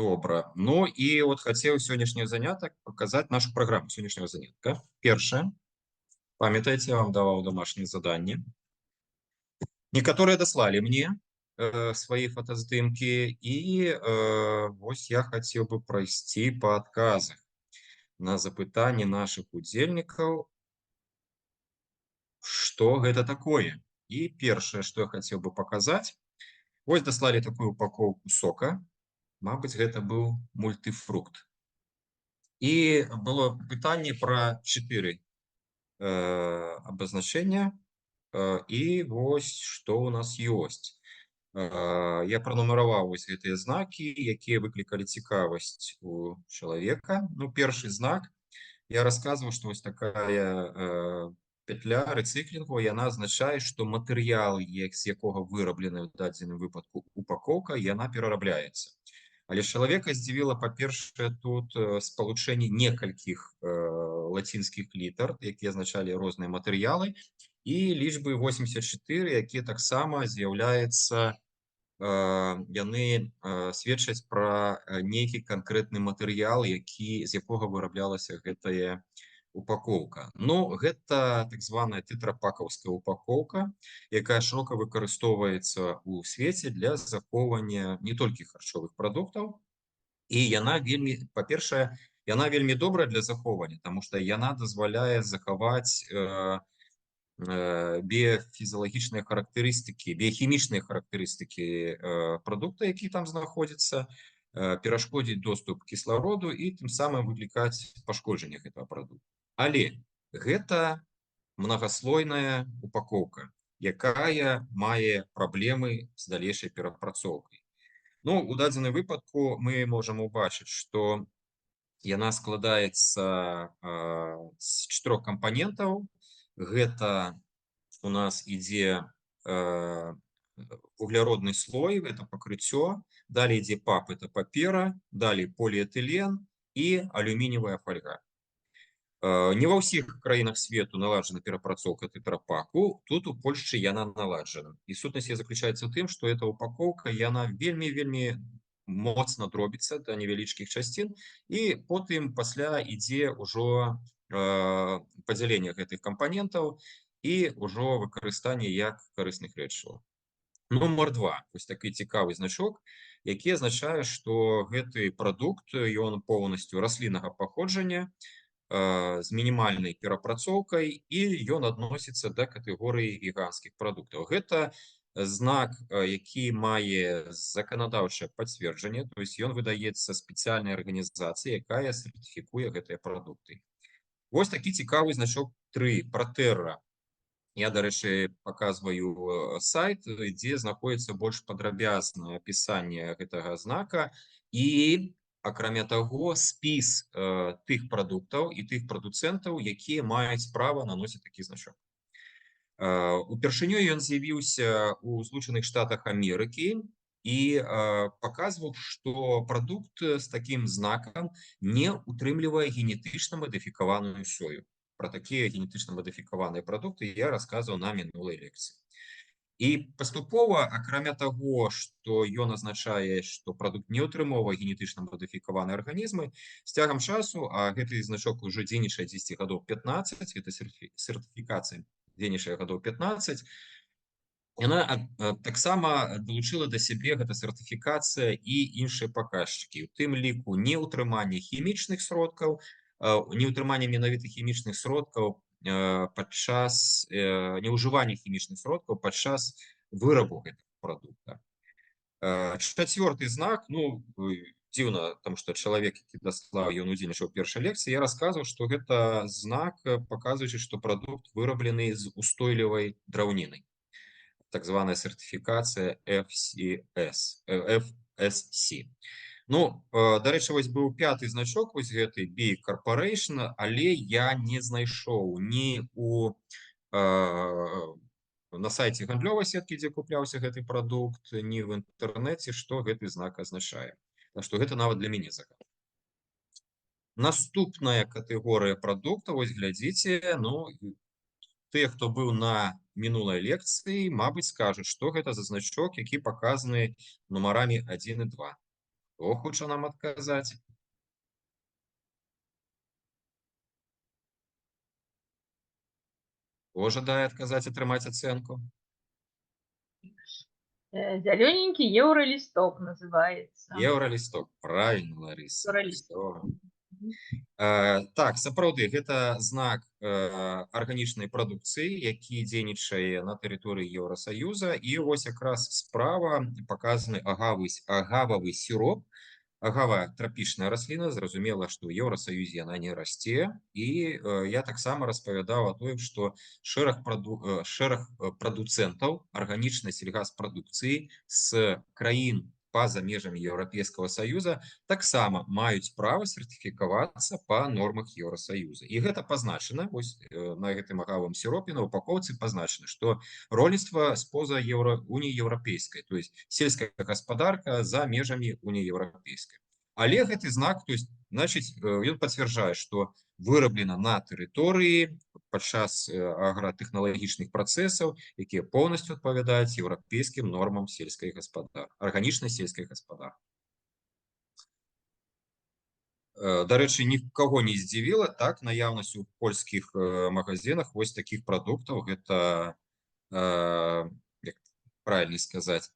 Добра. Ну і от хацеў сённяшні занятак паказаць нашу праграму сённяшняга занятка. Першае, памятаеце, я вам даваў домашнія заданні. Некаторыя даслалі мне свае фотаздымкі і вось я хацеў бы прайсці па адказах на запытанні нашых удзельнікаў, што гэта такое. І першае, што я хацеў бы паказаць, вось даслалі такую упакоўку сока. Мабыць, гэта быў мультыфрукт. І было пытанне пра 4 абазначэння. І вось што ў нас ёсць. Я пранумараваў вось гэтыя знакі, якія выклікалі цікавасць у чалавека. Ну, першы знак, я расказваў, што вось такая петля рэцыклінгу, яна азначае, што матэрыял, з якога выраблены ў дадзеным выпадку упакоўка, яна перарабляецца. Але чалавека здзівіла, па-першае, тут спалучэнне некалькіх лацінскіх літар, якія азначалі розныя матэрыялы, і лічбы 84, якія таксама з'яўляюцца, яны сведчаць пра нейкі канкрэтны матэрыял, з якога выраблялася гэтая упакоўка. Ну, гэта так званая тэтрапакаўская упакоўка, якая шырока выкарыстоўваецца ў свеце для захоўвання не толькі харчовых прадуктаў. І яна вельмі, па-першае, яна вельмі добрая для захоўвання, таму што яна дазваляе захаваць біяфізіялагічныя характарыстыкі, біяхімічныя характарыстыкі прадукта, які там знаходзіцца, перашкодзіць доступ кіслароду і тым самым выклікаць пашкоджанне гэтага прадукта. Але гэта мнагаслойная упакоўка, якая мае праблемы з далейшай перапрацоўкай. Ну, у дадзеным выпадку мы можам убачыць, што яна складаецца з 4 кампанентаў. Гэта у нас ідзе вугляродны слой, это пакрыццё, далей ідзе пап, это папера, далей поліэтылен і алюміниевая фольга. Не ва ўсіх краінах свету наладжана перапрацоўка тэтрапаку, тут у Польшчы яна наладжана. І сутнасць заключаецца ў тым, што эта упакоўка, яна вельмі моцна дробіцца да невялічкіх часцін, і потым пасля ідзе ўжо падзяленне гэтых кампанентаў і ўжо выкарыстанне як карысных рэчываў. Нумар 2. Вось такі цікавы значок, які азначае, што гэты прадукт, ён поўнасцю расліннага паходжання, з мінімальнай перапрацоўкай, і ён адносіцца да катэгорыі веганскіх прадуктаў. Гэта знак, які мае заканадаўчае пацверджанне, то есть ён выдаецца спецыяльнай арганізацыі, якая сертыфікуе гэтыя прадукты. Вось такі цікавы значок 3, пратэра. Я, дарэчы, паказваю сайт, дзе знаходіцца больш падрабязнае апісанне гэтага знака, і акрамя таго, спіс тых прадуктаў і тых прадуцэнтаў, якія маюць права наносіць такі значок. Упершыню ён з'явіўся ў Злучаных Штатах Амерыкі і паказваў, што прадукт з такім знакам не утрымлівае генетычна мадыфікаваную сою. Пра такія генетычна мадыфікаваныя прадукты я расказваў на мінулай лекцыі. І паступова, акрамя таго, што ён азначае, што прадукт не ўтрымоўвае генетычна мадыфікаваныя арганізмы, з цягам часу, а гэты значок ужо дзейнічае 10 гадоў 15, гэта сертыфікацыя дзейнічае гадоў 15, яна таксама далучыла да сябе гэта сертыфікацыя і іншыя паказчыкі, у тым ліку неўтрыманне хімічных сродкаў, неўтрыманне менавіта хімічных сродкаў падчас неўжывання хімічных сродкаў падчас вырабу гэтага прадукта. 4-й знак, ну, дзіўна, таму што чалавек, які даслаў, ён удзельнічаў у першай лекцыі, я расказваў, што гэта знак, паказваючы, што прадукт выраблены з устойлівай драўніны. Так званая сертыфікацыя FSC. Ну, дарэчы, вось быў 5-й значок, вось гэты B Corporation, але я не знайшоў ні на сайце гандлёвай сеткі, дзе купляўся гэты прадукт, ні ў інтэрнэце, што гэты знак азначае. Так што гэта нават для мяне загадка. Наступная катэгорыя прадуктаў, вось глядзіце, ну, тыя, хто быў на мінулай лекцыі, мабыць, скажуць, што гэта за значок, які паказаны нумарамі 1 і 2. Хто хоча нам адказаць? Хто жадае адказаць, атрымаць ацэнку? Зелененький евролисток называется. Еўралісток. Правильно, Ларыса. Евролисток. Так, сапраўды, гэта знак арганічнай прадукцыі, які дзейнічае на тэрыторыі Еўрасаюза. І вось якраз справа паказаны агававы сіроп. Агава трапічная расліна, зразумела, што ў Еўрасаюзе яна не расце. І я таксама распавядаў о тым, што шэраг прадуцэнтаў арганічнай сельгаспрадукцыі з краін па-за межамі Еўрапейскага Саюза таксама маюць права сертыфікавацца па нормах Еўрасаюза. І гэта пазначана, вось на гэтым агавым сіропе на упакоўцы пазначана, што рольніцтва з-поза Уніі Еўрапейскай, то есть сельская гаспадарка за межамі Уніі Еўрапейскай. Але гэты знак, то есть, значыць, ён пацвярджае, што выраблена на тэрыторыі падчас агратэхналагічных працэсаў, якія поўнасцю адпавядаюць еўрапейскім нормам сельскай гаспадаркі, арганічнай сельскай гаспадаркі. Дарэчы, нікаго не здзівіла, так, наяўнасць у польскіх магазинах вось такіх прадуктаў. Гэта, як правильно сказаць,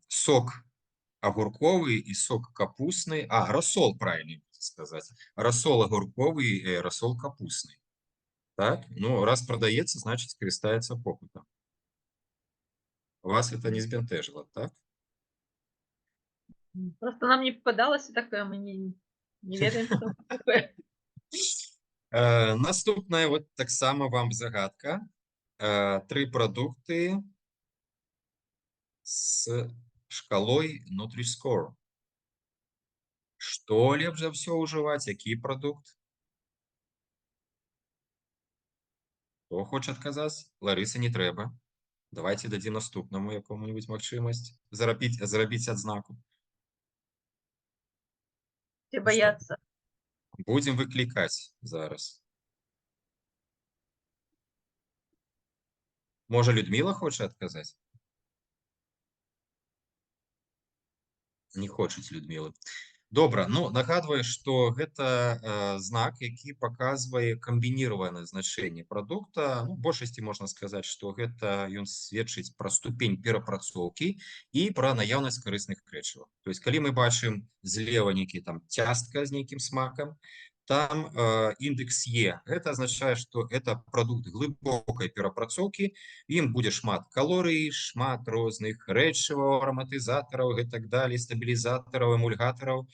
сок огурковый и сок капустный, рассол, правильно сказать, рассол огурковый и рассол капустный. Так, ну, раз продается, значит, скористается попытом. Вас это не збентежило, так? Просто нам не попадалось такое, мы не ведаем, что такое. Наступная, вот так само вам загадка. 3 продукты с шкалой Nutri-Score. Што лепш за ўсё ўжываць? Які прадукт? Хто хоча адказаць? Ларыса, не трэба. Давайте дадзім наступнаму якому-нибудь магчымасць зарабіць адзнаку. Все боятся. Будем выклікаць зараз. Можа, Людмила хоча адказаць? Не хочуць Людмилы. Добра, ну, нагадваю, што гэта знак, які паказвае камбініраванае значэнне прадукта. Ну, большасці можна сказаць, што гэта ён сведчыць пра ступень перапрацоўкі і пра наяўнасць карысных рэчываў. То есть, калі мы бачым злева нейкі там цястка з нейкім смакам, там індекс Е. Это означае, што это прадукт глыбокай перапрацоўкі, ім будзе шмат калорый, шмат розных рэчываў, араматызатараў і так далее, стабілізатараў, эмульгатараў,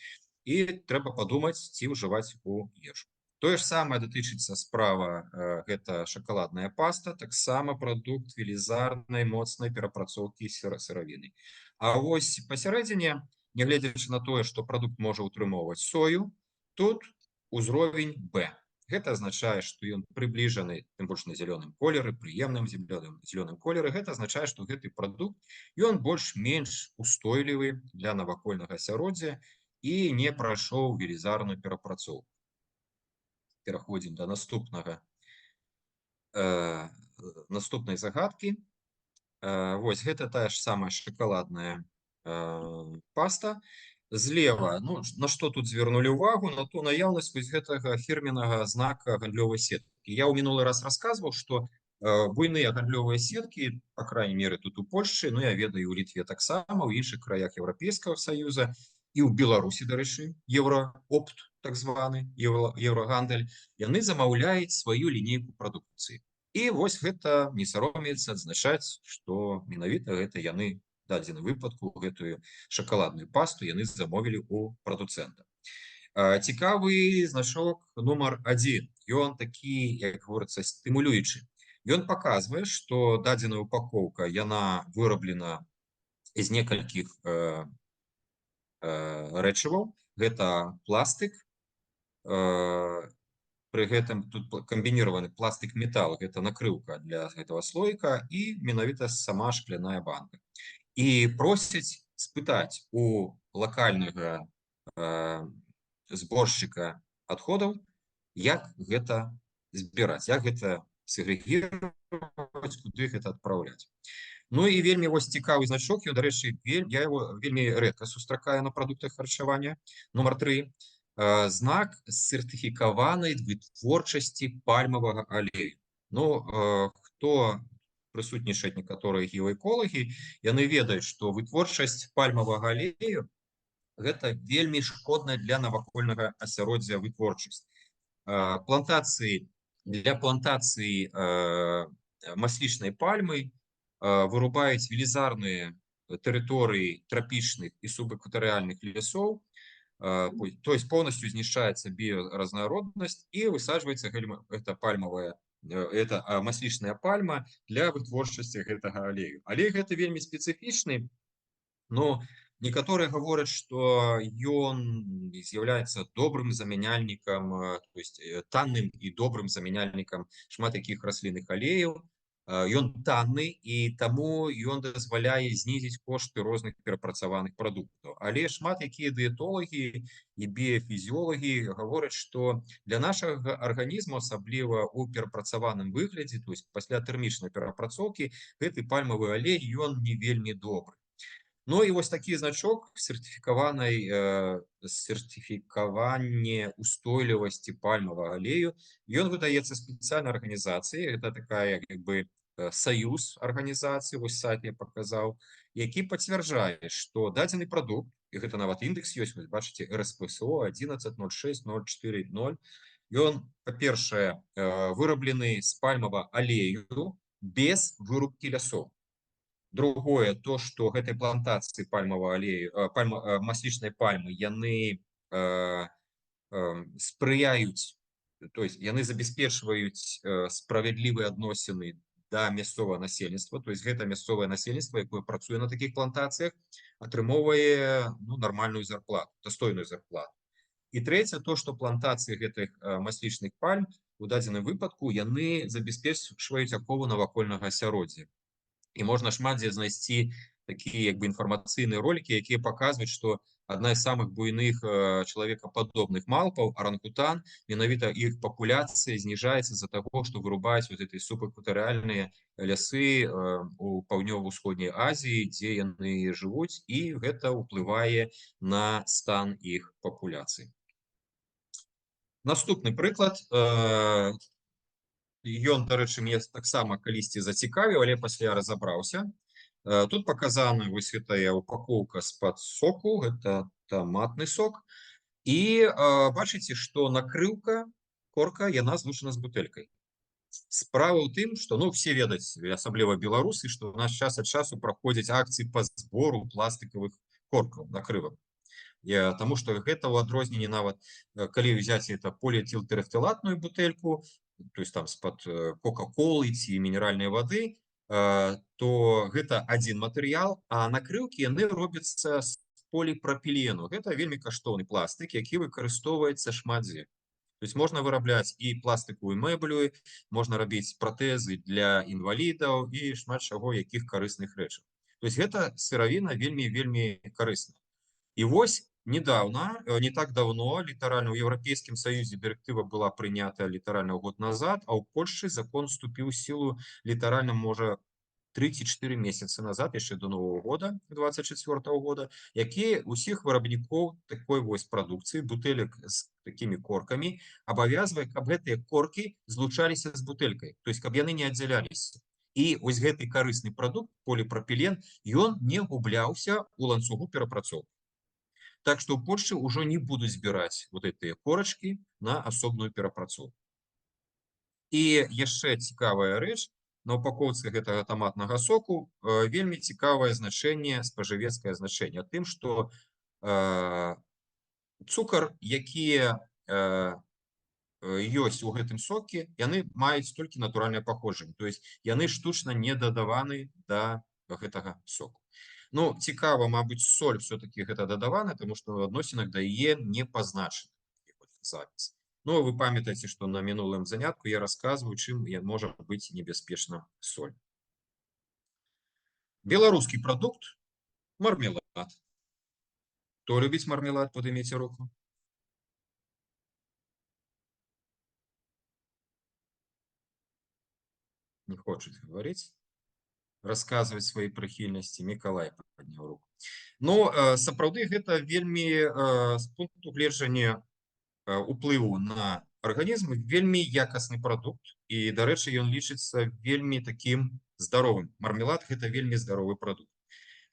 і трэба падумаць, ці ўжываць у ежу. Тое ж самае датычыцца справа, гэта шакаладная паста, таксама прадукт велізарнай моцнай перапрацоўкі сыравіны. А вось пасярэдзіне, нягледзячы на тое, што прадукт можа ўтрымоўваць сою, тут узровень Б. Гэта азначае, што ён прыбліжаны, тым больш на зялёным колеры, прыемным зялёным колеры. Гэта азначае, што гэты прадукт, ён больш-менш устойлівы для навакольнага асяроддзя і не прайшоў велізарную перапрацоўку. Пераходзім да наступнай загадкі. Вось, гэта тая ж самая шакаладная паста. Злева, ну, на што тут звярнулі ўвагу? На ту наяўнасць вось гэтага фірменнага знака гандлёвай сеткі. Я ў мінулы раз расказваў, што буйныя гандлёвыя сеткі, па крайней меры, тут у Польшчы, ну, я ведаю, у Літве таксама, у іншых краях Еўрапейскага Саюза, і ў Беларусі, дарэчы, Еўраопт, так званы, Еўрагандаль, яны замаўляюць сваю лінейку прадукцыі. І вось гэта не саромеецца адзначаць, што менавіта гэта яны дадзены выпадку гэтую шакаладную пасту яны замовілі у прадуцэнта. Цікавы значок нумар 1. Ён такі, як говорится, стымулюючы. Ён паказвае, што дадзеная упакоўка яна выраблена з некалькіх рэчываў. Гэта пластык, пры гэтым тут камбініраваны пластык-метал, гэта накрыўка для гэтага слоіка і менавіта сама шкляная банка. І просяць спытаць у лакальнага зборшчыка адходаў, як гэта збіраць, як гэта сегрэгіраваць, куды гэта адпраўляць. Ну і вельмі вось цікавы значок, ён, дарэчы, я его вельмі рэдка сустракаю на прадуктах харчавання. Нумар 3. Знак сертыфікаванай вытворчасці пальмавага алею. Ну, хто прысутнічаюць некаторыя геоэколагі, яны ведаюць, што вытворчасць пальмавага алею гэта вельмі шкодная для навакольнага асяроддзя вытворчасць. Плантацыі для плантацыі маслічнай пальмы вырубаюць велізарныя тэрыторыі трапічных і субэкватарыяльных лясоў, то есть полностью знішчаецца біоразнароднасць і высаджваецца гэта пальмавая это маслічная пальма для вытворчасці гэтага алею. Алей гэта вельмі спецыфічны, но некаторыя гавораць, што ён з'яўляецца добрым замяняльнікам, то есть танным і добрым замяняльнікам шмат якіх раслінных алеяў. Ён танны і таму ён дазваляе знізіць кошты розных перапрацаваных прадуктаў. Але шмат якія дыетолагі і біяфізіолагі гавораць, што для нашага арганізму, асабліва ў перапрацаваным выглядзе, то есть пасля тэрмічнай перапрацоўкі, гэты пальмавы алей ён не вельмі добры. Ну і вось такі значок сертыфікаванне устойлівасці пальмавага алею, ён выдаецца спецыяльнай арганізацыі, гэта такая як бы саюз арганізацый, вось сайт я паказаў, які пацвярджае, што дадзены прадукт, і гэта нават індекс ёсць, вось бачыце, РСПСО 11.06.040, ён, па-першае, выраблены з пальмавага алею без вырубкі лясоў. Другое, то, што гэтай плантацыі пальмавага алею, маслічнай пальмы, яны спрыяюць, то есть яны забяспечваюць справядлівыя адносіны да мясцовага насельніцтва, то есть гэта мясцовае насельніцтва, якое працуе на такіх плантацыях, атрымоўвае нармальную зарплату, дастойную зарплату. І трэцяе, то, што плантацыі гэтых маслічных пальм у дадзеным выпадку яны забяспечваюць ахову навакольнага асяроддзя. І можна шмат дзе знайсці такія як бы інфармацыйныя ролікі, якія паказваюць, што адна з самых буйных чалавекападобных малпаў, арангутан, менавіта іх папуляцыя зніжаецца з-за таго, што вырубаюць вот этой субэкватарыяльныя лясы у паўднёва-ўсходняй Азіі, дзе яны жывуць, і гэта ўплывае на стан іх папуляцый. Наступны прыклад. Ён, дарэчы, мне таксама калісьці зацікавіў, але пасля разабраўся. Тут показана вось гэтая упаковка з-пад соку, гэта томатны сок. І бачыце, што накрыўка, корка, яна злучана з бутэлькай. Справа ў тым, што, ну, все ведаюць, асабліва беларусы, што у нас час ад часу праходзяць акцыі па збору пластикавых коркаў, накрывак. Таму што гэта ў адрозненне нават, калі ўзяць это поліэтилтерефталатную бутэльку, то есть там з-пад кока-колы ці мінеральнай вады, то гэта адзін матэрыял, а накрыўкі яны робяцца з поліпрапілену. Гэта вельмі каштоўны пластык, які выкарыстоўваецца шмат дзе. То есть можна вырабляць і пластыковую мэблю, можна рабіць пратэзы для інвалідаў і шмат чаго, якіх карысных рэчаў. То есть гэта сыравіна вельмі карысная. І вось недавно, не так давно, літаральна ў Еўрапейскім Саюзе дырэктыва была прынята літаральна год назад, а ў Польшчы закон вступіў у сілу літаральна, можа, 3-4 месяцы назад, яшчэ до Нового года, 24 года, які усіх вырабнікоў такой вось прадукцыі, бутэлек з такімі коркамі, абавязвае, каб гэтыя коркі злучаліся з бутэлькай, то есть каб яны не аддзяляліся. І вось гэты карысны прадукт, поліпрапілен, ён не губляўся ў ланцугу перапрацоўкі. Так што ў Польшчы ўжо не будуць збіраць вот гэтыя корачкі на асобную перапрацоўку. І яшчэ цікавая рэч, на упакоўцы гэтага томатнага соку вельмі цікавае значэнне, спажывецкае значэнне, тым, што цукар, якія ёсць у гэтым соке, яны маюць толькі натуральнае паходжанне, то есть яны штучна не дадаваны да гэтага соку. Ну, цікава, мабыць, соль все-таки гэта дадавана, тому што ў адносінах да яе не пазначаны запіс. Ну, вы памятаеце, што на мінулым занятку я расказваю, чым можа быць небяспечна соль. Беларускі прадукт – мармелад. Хто любіць мармелад, падыміце руку. Не хочуць гаварыць. расказваць свае прыхільнасці. Мікалай падняў руку. Ну, сапраўды, гэта вельмі, з пункту гледжання уплыву на арганізм, вельмі якасны прадукт. І, дарэчы, ён лічыцца вельмі такім здаровым. Мармелад – гэта вельмі здаровы прадукт.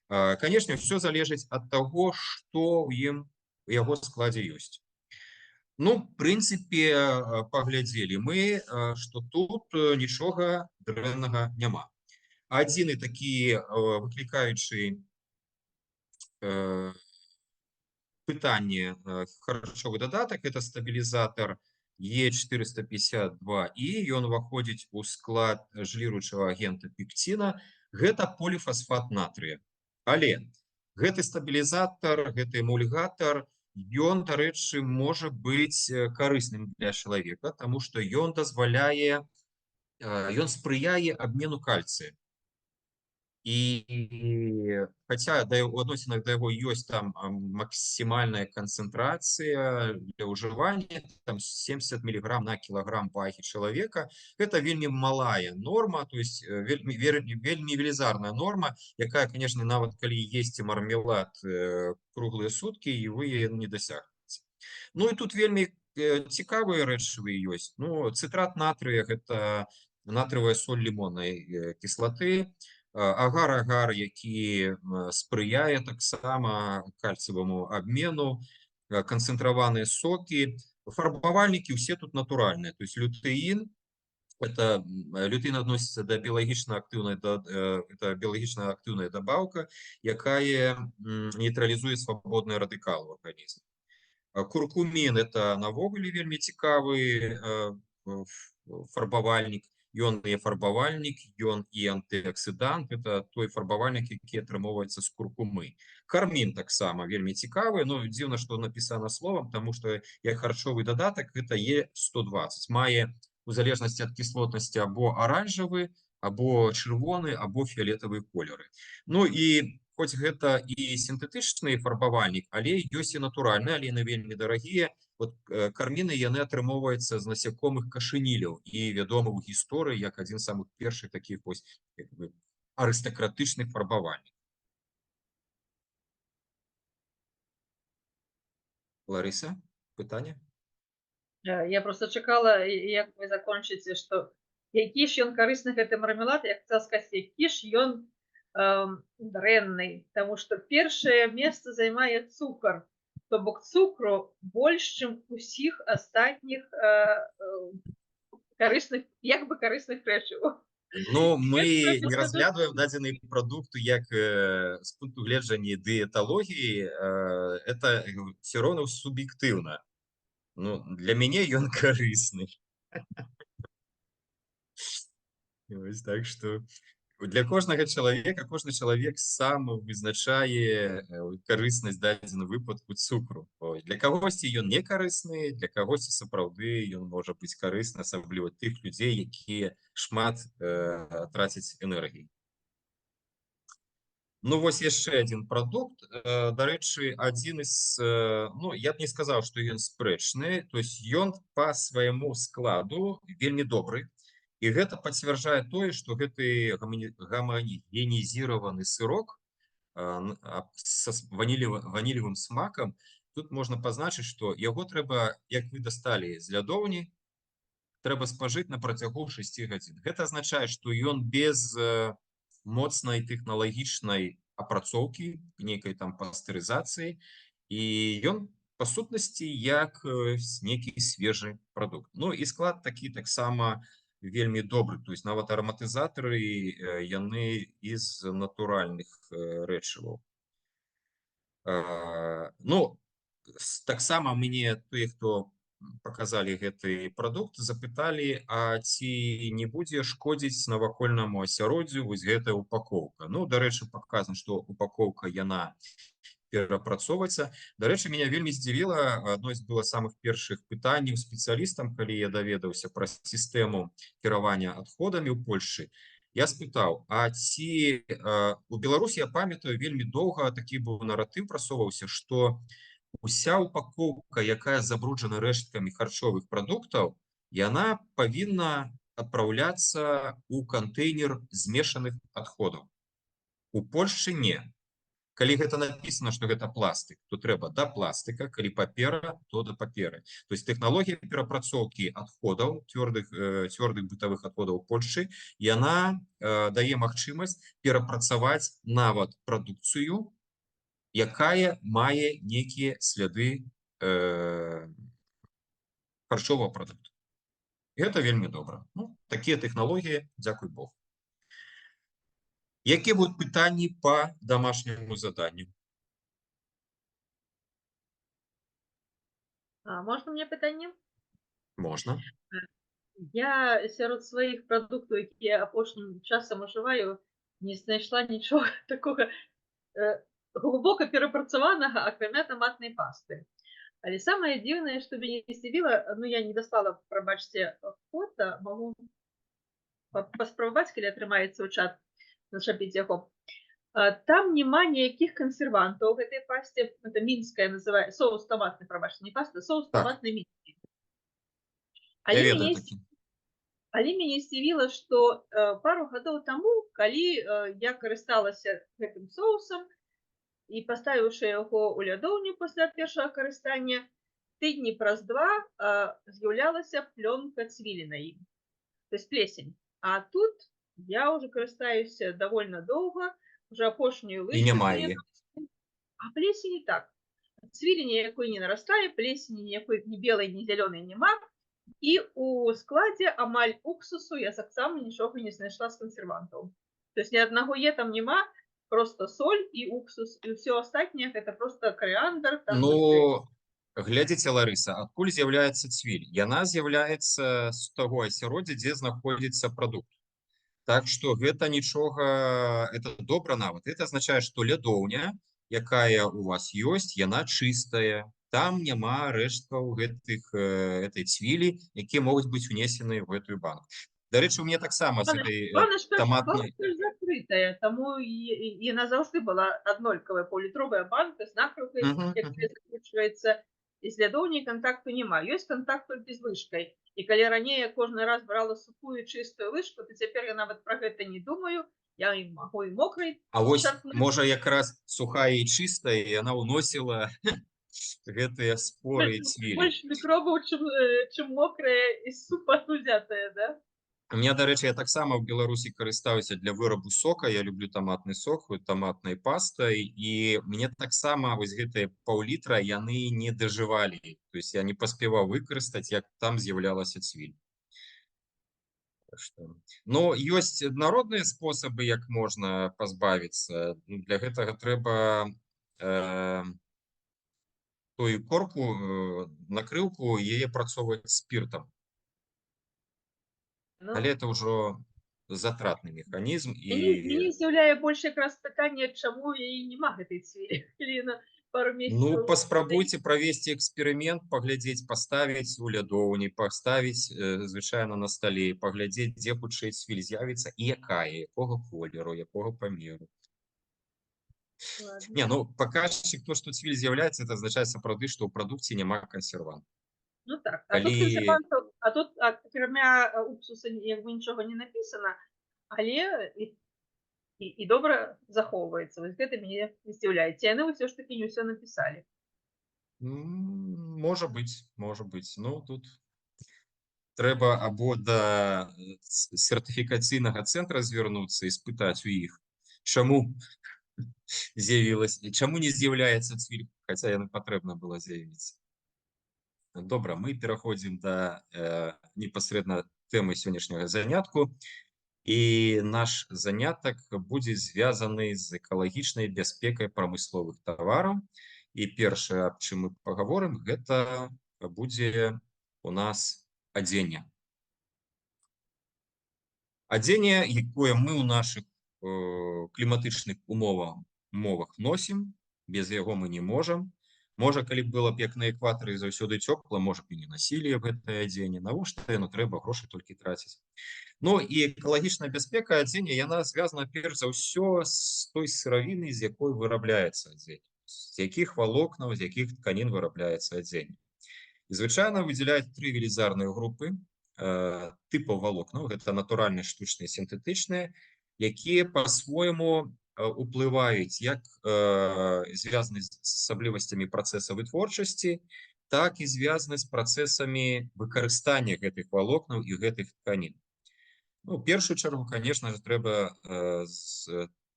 Канешне, все залежыць ад таго, што ў ім у яго складзе ёсць. Ну, в прынцыпе, паглядзелі мы, што тут нічога дрэннага няма. Адзіны такі выклікаючы пытанне харчовы дадатак – это стабілізатар Е452, і ён уваходзіць у склад жліруючага агента пектіна. Гэта поліфасфат натрыя. Але гэты стабілізатар, гэты эмульгатар, ён, дарэчы, можа быць карысным для чалавека, таму што ён дазваляе, ён спрыяе абмену кальцыя. І хаця у адносінах да яго ёсць там максімальная канцэнтрацыя для ўжывання, там 70 мг на кілаграм вагі чалавека, гэта вельмі малая норма, то есть вельмі велізарная норма, якая, конечно, нават калі есці мармелад круглыя суткі, і вы яе не дасягнеце. Ну і тут вельмі цікавыя рэчывы ёсць. Ну, цытрат натрыя – гэта натрыевая соль лімоннай кіслаты, агар-агар, які спрыяе таксама кальцыеваму абмену, канцэнтраваныя сокі, фарбавальнікі ўсе тут натуральныя. То есть лютэін адносіцца да біялагічна актыўная дабаўка, якая нейтралізуе свабодныя радыкалы ў арганізме. Куркумін – это навогуле вельмі цікавы фарбавальнік. Ён і фарбавальнік, ён і антыаксідант. Это той фарбавальнік, які атрымоўваецца з куркумы. Кармін таксама вельмі цікавы. Ну, дзіўна, што напісана словам, таму што як харчовы дадатак гэта Е120. Мае у залежнасці ад кіслотнасці або аранжавы, або чырвоны, або фіялетавыя колеры. Ну і хоць гэта і сінтэтычны фарбавальнік, але ёсць і натуральны, але яны вельмі дарагія. Вот карміны яны атрымоўваюцца з насякомых кашыніляў і вядомы ў гісторыі як адзін з самых першых такіх арыстакратычных фарбавальнікаў. Ларыса, пытанне? Я просто чакала, як вы закончыце, што які ж ён карысны гэты мармелад, я хацела сказаць, які ж ён дрэнны, таму што першае месца займае цукар. То бок цукру больш, чым усіх астатніх карысных рэчываў. Ну, мы не разглядываем дадзены прадукт як з пункту гледжання дыеталогіі, это все роўна суб'ектыўна. Ну, для мяне ён карысны. Так што для кожнага чалавека, кожны чалавек сам вызначае карыснасць дадзены выпадку цукру. Для кагосьці ён не карысны, для кагосьці сапраўды ён можа быць карысны, асабліва тых людзей, якія шмат трацяць энергіі. Ну, вось яшчэ адзін прадукт. Дарэчы, адзін з, ну, я б не сказаў, што ён спрэчны, то есть ён па свайму складу вельмі добры. І гэта пацвярджае тое, што гэты гамагенізіраваны сырок са ванілевым смакам, тут можна пазначыць, што яго трэба, як вы дасталі з лядоўні, трэба спажыць на працягу 6 гадзін. Гэта азначае, што ён без моцнай тэхналагічнай апрацоўкі, нейкай там пастэрызацыі, і ён, па сутнасці, як нейкі свежы прадукт. Ну і склад такі таксама вельмі добры, то есть нават араматызатары яны з натуральных рэчываў. Ну, таксама мне тыя, хто паказалі гэты прадукт, запыталі, а ці не будзе шкодзіць навакольнаму асяроддзю вось гэтая упакоўка. Ну, дарэчы, паказана, што упакоўка яна перапрацоўваецца. Дарэчы, меня вельмі здзівіла, адно было з самых першых пытанняў спецыялістам, калі я даведаўся пра сістэму кіравання адходамі ў Польшчы. Я спытаў, а ці у Беларусі, я памятаю, вельмі доўга такі быў наратыў прасоўваўся, што уся упакоўка, якая забруджана рэшткамі харчовых прадуктаў, яна павінна отправляться у контейнер змешанных отходов. У Польши не. Калі гэта написано, что гэта пластик, то трэба да пластика, калі папера, то да паперы. То есть технология перапрацоўкі отходов, твердых бытовых отходов у Польши, яна дае магчымасць перапрацаваць нават прадукцыю, якая мае некія сляды харчового продукту. Гэта вельмі добра. Ну, такія тэхналогіі, дзякуй Богу. Якія будуць пытанні по домашнему заданню? Можна мне пытанне? Можна. Я сярод сваіх прадуктаў, якія апошнім часам ужываю, не знайшла нічога такога глубока перапрацаванага, акрамя таматнай пасты. Але самае дзіўнае, што мяне здзівіла, ну я не дастала, прабачце, фота, магу паспрабаваць, калі атрымаецца ў чат начапіць яго. Там няма ніякіх кансервантаў у гэтай пасце. Это мінская называе, соус таматны, прабачце, не паста, соус таматны мінскі. Я ведаю такі. Але мяне здзівіла, што пару гадоў таму, калі я карысталася гэтым соусам і паставіўшы яго ў лядоўню пасля першага карыстання, тыдні праз 2 з'яўлялася плёнка цвілі на ім. То есть плесень. А тут я уже карыстаюся довольно долго, уже апошнюю лыжку. І няма яе. А плесені так. Цвілі ніякой не нарастае, плесені ніякой ні белай, ні зялёнай няма. І у складзе амаль уксусу я таксама нічога не знайшла з кансервантаў. То есть ні аднаго там няма, просто соль і уксус, і ўсё астатняе гэта просто карыандр. Ну, глядзіце, Ларыса, адкуль з'яўляецца цвіль? Яна з'яўляецца з таго асяроддзя, дзе знаходзіцца прадукт. Так што гэта нічога, это добра нават. Это азначае, што лядоўня, якая у вас ёсць, яна чыстая. Там няма рэшткаў этой цвілі, якія могуць быць унесены ў гэтую банку. Дарэчы, у мяне таксама з этой таматнай... Банка закрытая, таму яна заўжды была аднолькавая, паўлітровая банка з накрыўкай, якая закручваецца, і з лядоўняй кантакту няма. Ёсць контакт толькі з лыжкай. І калі раней я кожны раз брала сухую чыстую лыжку, то цяпер я нават пра гэта не думаю. Я і магу і мокрай. А вось, можа, якраз сухая і чыстая, і яна ўносіла гэтыя споры і цвілі. Больш мікробаў, чым мокрая і супа узятая, да? У меня, дарэчы, я таксама ў Беларусі карыстаюся для вырабу сока. Я люблю таматны сок, таматнай пастай, і мне таксама вось гэтыя паўлітра яны не дажывалі. То есть я не паспеваў выкарыстаць, як там з'яўлялася цвіль. Но ёсць народныя спосабы, як можна пазбавіцца. Для гэтага трэба тую корку, накрыўку, яе працоўваць спіртам. Але это ўжо затратны механізм. Мяне з'яўляе больш якраз пытанне, чаму яе няма гэтай цвілі. Ну, паспрабуйце правесці эксперымент, паглядзець, паставіць у лядоўні, паставіць звычайна на стале, паглядзець, дзе хутчэй цвіль з'явіцца і якая, якога колеру, якога памеру. Не, ну, паказчык то, што цвіль з'яўляецца, это азначае сапраўды, што ў прадукце няма кансерванту. Ну так, а тут кансервантаў, а тут акрамя уксуса нічога не напісана, але і добра захоўваецца. Вось гэта мяне здзіўляе. Ці яны ўсё ж такі не ўсё напісалі? Можа быць. Ну, тут трэба або да сертыфікацыйнага цэнтра звярнуцца і спытаць у іх, чаму з'явілася, чаму не з'яўляецца цвіль, хаця яна патрэбна была з'явіцца. Добра, мы пераходзім да непасрэдна тэмы сённяшняга занятку. І наш занятак будзе звязаны з экалагічнай бяспекай прамысловых тавараў. І першае, аб чым мы пагаворым, гэта будзе у нас адзенне. Адзенне, якое мы ў нашых кліматычных умовах носім, без яго мы не можам. Можа, калі б было б як на экватары заўсёды цёпла, можа б і не насілі гэтае адзенне. Навошта яно трэба грошы толькі траціць? Ну і экалагічная бяспека адзення, яна звязана перш за ўсё з той сыравіны, з якой вырабляецца адзенне, з якіх валокнаў, з якіх тканін вырабляецца адзенне. І звычайна выдзяляюць 3 велізарныя групы. типаў валокнаў, гэта натуральныя, штучныя, сінтэтычныя, якія па-свойму уплываюць як звязаны з асаблівасцямі працэса вытворчасці, так і звязаны з працэсамі выкарыстання гэтых валокнаў і гэтых тканін. Ну, у першую чаргу, конечно же, трэба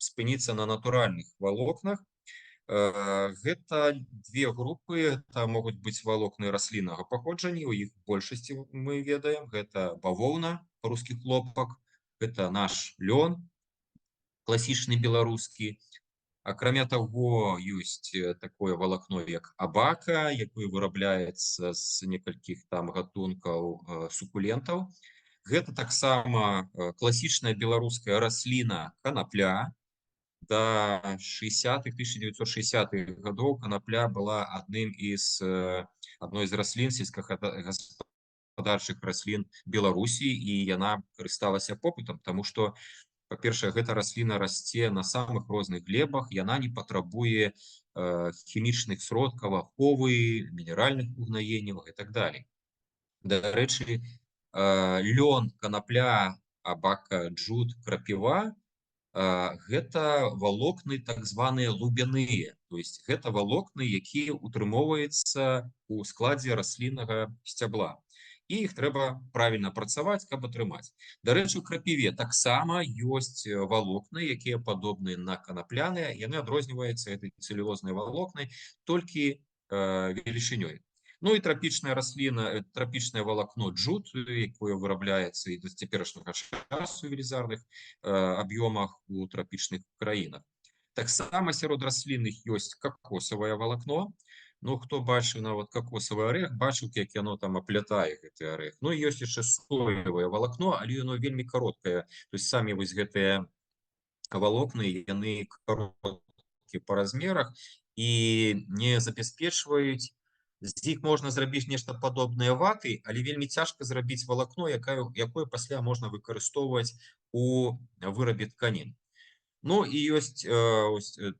спыніцца на натуральных валокнах. Гэта две групы, это могуць быць валокны расліннага паходжання, у іх большасці мы ведаем, гэта бавоўна, па-рускі хлопак, гэта наш лён, класічны беларускі. Акрамя таго, ёсць такое валакно, як абака, якое вырабляецца з некалькіх там гатункаў сукулентаў. Гэта таксама класічная беларуская расліна канапля. До 60-х, 1960-х годов канапля была одной из раслін, сельскохозяйственных раслін Беларусі, і яна карысталася попытам, тому што, па-першае, гэта расліна расце на самых розных глебах, яна не патрабуе хімічных сродкаў, аховы, мінеральных угнаенняў і так далее. Дарэчы, лён, канапля, абака, джут, крапіва гэта валокны так званыя лубяныя, то есть гэта валокны, якія утрымоўваюцца у складзе расліннага сцябла, і іх трэба правільна працаваць, каб атрымаць. Дарэчы, у крапіве таксама ёсць валокны, якія падобныя на канапляныя, яны адрозніваюцца гэтай цэлюлознай валокнай толькі велічынёй. Ну і трапічная расліна, трапічнае валакно джут, якое вырабляецца і да цяперашняга часу у велізарных аб'ёмах у трапічных краінах. Таксама сярод раслінных ёсць какосавае валакно. Ну, хто бачыў нават какосавы арэх, бачыў, як яно там аплятае гэты арэх. Ну, і ёсць яшчэ соевае валакно, але яно вельмі кароткае. То есть самі вось гэтыя валокны, яны кароткі па размерах і не забяспечваюць. З іх можна зрабіць нешта падобнае ваты, але вельмі цяжка зрабіць валакно, якое пасля можна выкарыстоўваць у вырабе тканін. Ну і ёсць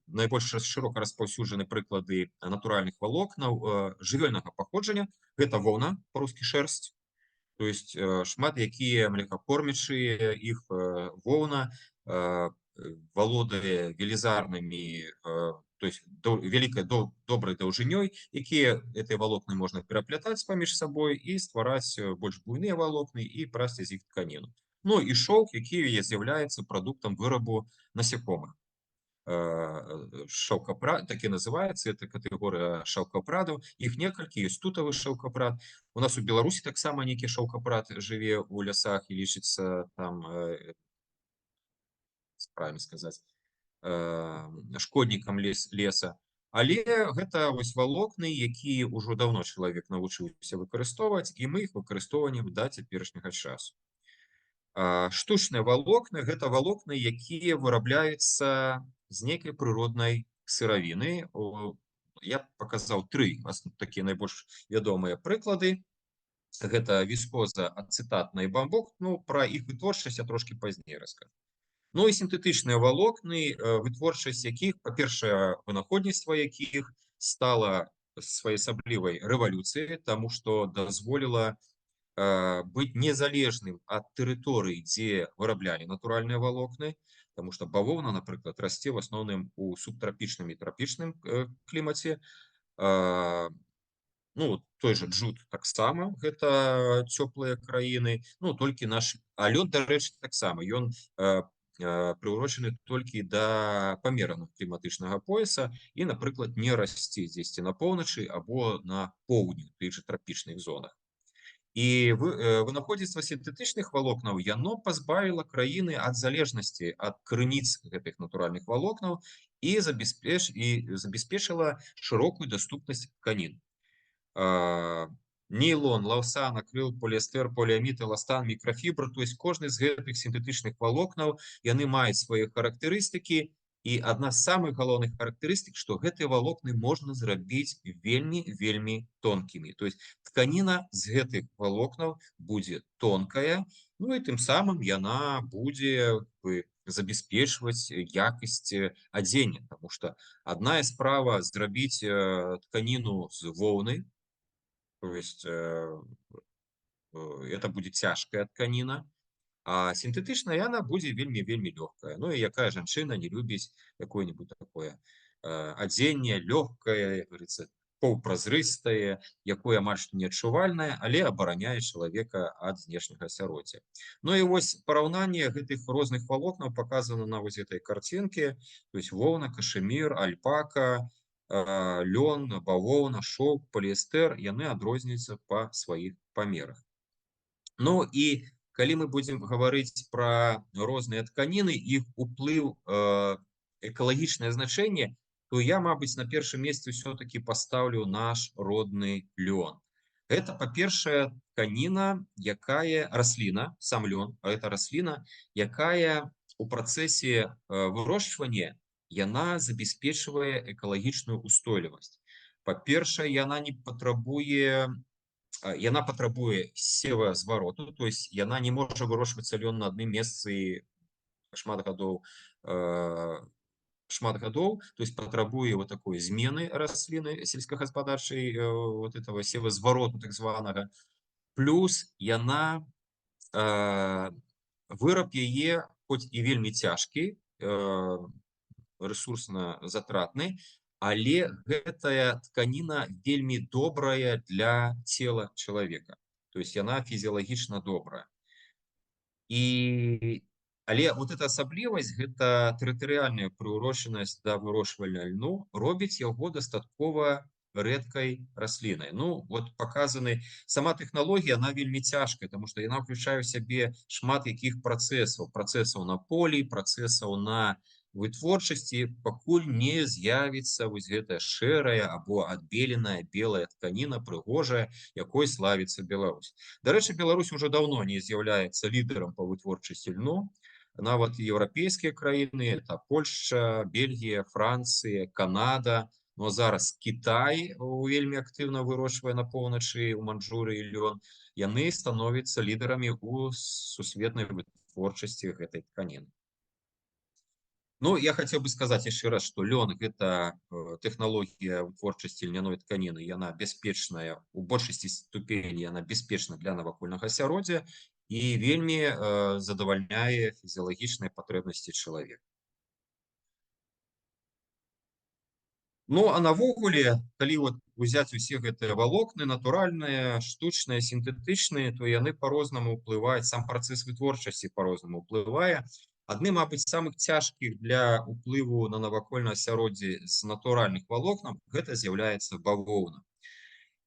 найбольш шырока распаўсюджаны прыклады натуральных валокнаў жывёльнага паходжання. Гэта воўна, па-рускі шэрсць, то есть шмат якія млекакормячыя, іх воўна валодае велізарнымі, то есть вялікай добрай даўжынёй, якія гэтыя валокны можна пераплятаць паміж сабой і ствараць больш буйныя валокны і прасці з іх тканіну. Ну і шоўк, які з'яўляецца прадуктам вырабу насякомых. Шаўкапрад, так і называецца, это катэгорыя шаўкапрадаў, іх некалькі, ёсць тутавы шаўкапрад. У нас у Беларусі таксама нейкі шаўкапрад жыве ў лясах і лічыцца там, правильно сказаць, шкоднікам леса. Але гэта вось валокны, які ўжо даўно чалавек навучыўся выкарыстоўваць, і мы іх выкарыстоўваем да цяперашняга часу. Штучныя валокны, гэта валокны, якія вырабляюцца з нейкай прыроднай сыравіны. Я паказаў тры такія найбольш вядомыя прыклады. Гэта віскоза, ацетатна і бамбук. Ну, пра іх вытворчасць я трошкі пазней раскажу. Ну і сінтэтычныя валокны, вытворчасць якіх, па-першае, вынаходніцтва якіх стала своеасаблівай рэвалюцыяй, таму што дазволіла быць незалежным ад тэрыторый, дзе выраблялі натуральныя валокны, таму што бавоўна, напрыклад, расце в асноўным у субтрапічным і трапічным клімаце. Ну, той же джут таксама, гэта цёплыя краіны, ну, толькі наш, а лён, дарэчы, таксама, ён прыўрочаны толькі да памераных кліматычнага пояса і, напрыклад, не расце дзесьці на поўначы або на поўдні, тых же трапічных зонах. І вынаходніцтва сінтэтычных валокнаў, яно пазбавіла краіны ад залежнасці ад крыніц гэтых натуральных валокнаў і забяспечыла шырокую даступнасць тканін. Нейлон, лаўсан, акрыл, поліэстэр, поліамід, эластан, мікрафібр, то есть кожны з гэтых сінтэтычных валокнаў, яны маюць свае характарыстыкі, і адна з самых галоўных характарыстык, што гэтыя валокны можна зрабіць вельмі тонкімі. То есть тканіна з гэтых валокнаў будзе тонкая, ну і тым самым яна будзе забяспечваць якасць адзення, потому что адна справа зрабіць тканіну з воўны, то есть это будет цяжкая тканіна, а сінтэтычная яна будзе вельмі лёгкая. Ну і якая жанчына не любіць якое-нибудь такое адзенне лёгкае, як говорится, паўпразрыстае, якое амаль што неадчувальнае, але абараняе чалавека ад знешняга асяроддзя. Ну і вось параўнанне гэтых розных валокнаў показано на вось этой картинке. То есть воўна, кашемір, альпака, лён, бавоўна, шоўк, паліэстэр, яны адрозніваюцца па сваіх памерах. Ну і калі мы будзем гаварыць пра розныя тканіны, іх уплыў, экалагічнае значэнне, то я, мабыць, на першым месцы все-таки пастаўлю наш родны лён. Это, па-першае, тканіна, якая расліна, сам лён, а это расліна, якая у працэсе вырошчвання яна забяспечвае экалагічную устойлівасць. Па-першае, яна не патрабуе яна патрабуе севазвароту, то есть яна не можа вырошчвацца лён на адным месцы шмат гадоў, то есть патрабуе вот такой змены расліны сельскагаспадарчай, вот этого севазвароту так званага. Плюс яна, выраб яе хоць і вельмі цяжкі, ресурсна затратны, але гэтая тканіна вельмі добрая для цела чалавека. То есть яна фізіялагічна добрая. Але вот эта асаблівасць, гэта тэрытарыяльная прыўрошчанасць да вырошчвання льну, робіць яго дастаткова рэдкай раслінай. Ну, вот показаны, сама тэхналогія, она вельмі цяжкая, потому что яна ўключае ў сябе шмат якіх працэсаў на полі, працэсаў на вытворчасці, пакуль не з'явіцца вось гэтая шэрая або адбеленая белая тканіна, прыгожая, якой славіцца Беларусь. Дарэчы, Беларусь уже даўно не з'яўляецца лідарам па вытворчасці льну. Нават еўрапейскія краіны, это Польшча, Бельгія, Францыя, Канада, ну а зараз Кітай вельмі актыўна вырошчвае на поўначы, у Манчжурыі лён, яны становяцца лідарамі ў сусветнай вытворчасці гэтай тканіны. Ну, я хотел бы сказать еще раз, что лен – это технология вытворчасці льняной тканіны, яна бяспечная, у большасці ступені яна бяспечна для навакольнага асяроддзя і вельмі задавальняе фізіялагічныя патрэбнасці чалавека. Ну, а навогуле, калі вот узяць усе гэтыя валокны, натуральныя, штучныя, сінтэтычныя, то яны по-рознаму ўплываюць, сам працэс вытворчасці по-рознаму ўплывае. Адным, мабыць, самых цяжкіх для ўплыву на навакольнае асяроддзе з натуральных валокнаў гэта з'яўляецца бавоўна.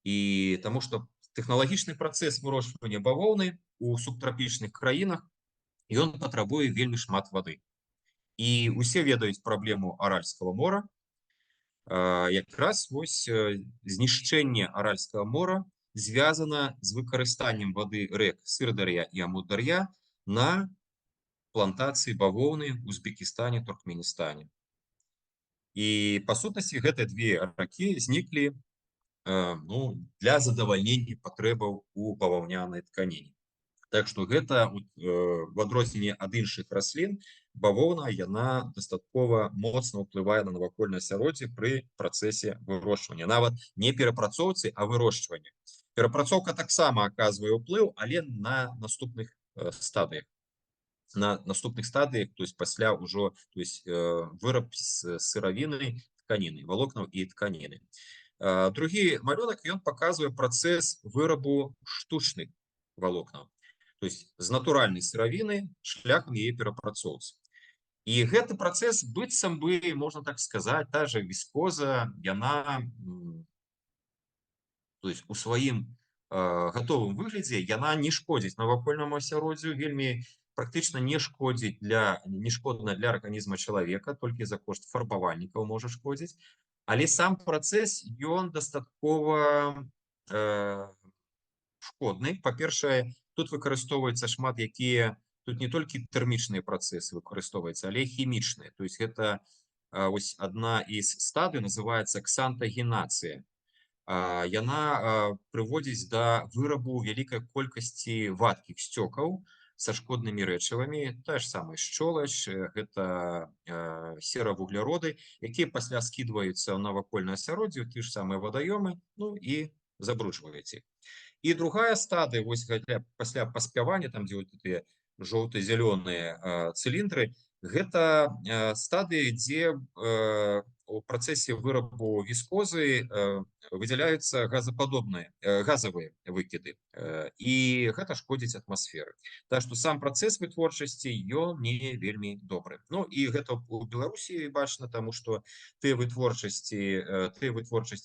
І таму што тэхналагічны працэс вырошчвання бавоўны у субтрапічных краінах, ён патрабуе вельмі шмат вады. І усе ведаюць праблему Аральскага мора. Якраз вось знішчэнне Аральскага мора звязана з выкарыстаннем вады рэк Сырдар'я і Амудар'я на плантацыі бавоўны ў Узбекістане, Туркменістане. І па сутнасці гэтыя две ракі зніклі для задавальнення патрэбаў у баваўнянай тканіне. Так што гэта, в адрозненне ад іншых раслін, бавоўна, яна дастаткова моцна ўплывае на навакольнае асяроддзе пры працэсе вырошчвання. Нават не перапрацоўцы, а вырошчвання. Перапрацоўка таксама аказвае ўплыў, але на наступных стадыях. То есть пасля ўжо выраб з сыравіны, тканіны, валокнаў і тканіны. Другі малюнак, ён паказвае працэс вырабу штучных валокнаў. То есть з натуральнай сыравіны шляхам яе перапрацоўцы. І гэты працэс быццам бы, можна так сказаць, та же віскоза, яна, то есть у сваім гатовым выглядзе, яна не шкодзіць навакольнаму асяроддзю, вельмі практычна не шкодна для арганізма чалавека, толькі за кошт фарбавальнікаў можа шкодзіць. Але сам працэс, ён дастаткова шкодны. Па-першае, тут выкарыстоўваецца шмат якія, тут не толькі тэрмічныя працэсы выкарыстоўваюцца, але і хімічныя. То есть гэта ось адна з стадый называецца ксантагенацыя. Яна прыводзіць да вырабу вялікай колькасці вадкіх сцёкаў са шкоднымі рэчывамі, тая ж самая шчолач, гэта серавуглероды, якія пасля скідваюцца ў навакольнае асяроддзе, ті ж самыя вадаёмы, ну і забруджваюць іх. И другая стадия, вось пасля паспявання, там дзе вот гэтыя жоўта-зялёныя цыліндры, гэта стадыя, дзе у працэсе вырабу віскозы выдзяляюцца газавыя выкіды, і гэта шкодзіць атмасферы. Так што сам працэс вытворчасці ён не вельмі добры. Ну і гэта у Беларусі бачна, таму што тыя вытворчасці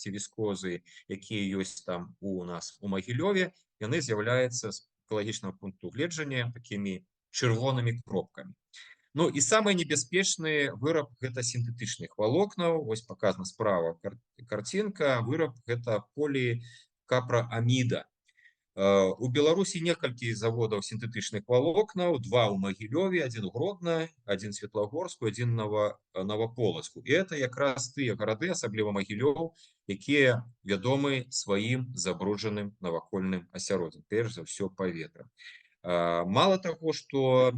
віскозы, якія ёсць там у нас у Магілёве, яны з'яўляюцца з экалагічнага пункту гледжання такімі чырвонымі кропкамі. Ну і самы небяспечны выраб гэта сінтэтычных валокнаў. Вось показана справа карцінка. Выраб гэта полікапрааміда. У Беларусі некалькі заводаў сінтэтычных валокнаў, 2 ў Магілёве, 1 у Гродна, 1 Светлагорску, 1 Новаполацку. І это якраз тыя гарады, асабліва Магілёў, якія вядомы сваім забруджаным навакольным асяроддзем, перш за ўсё паветрам. Мало таго, што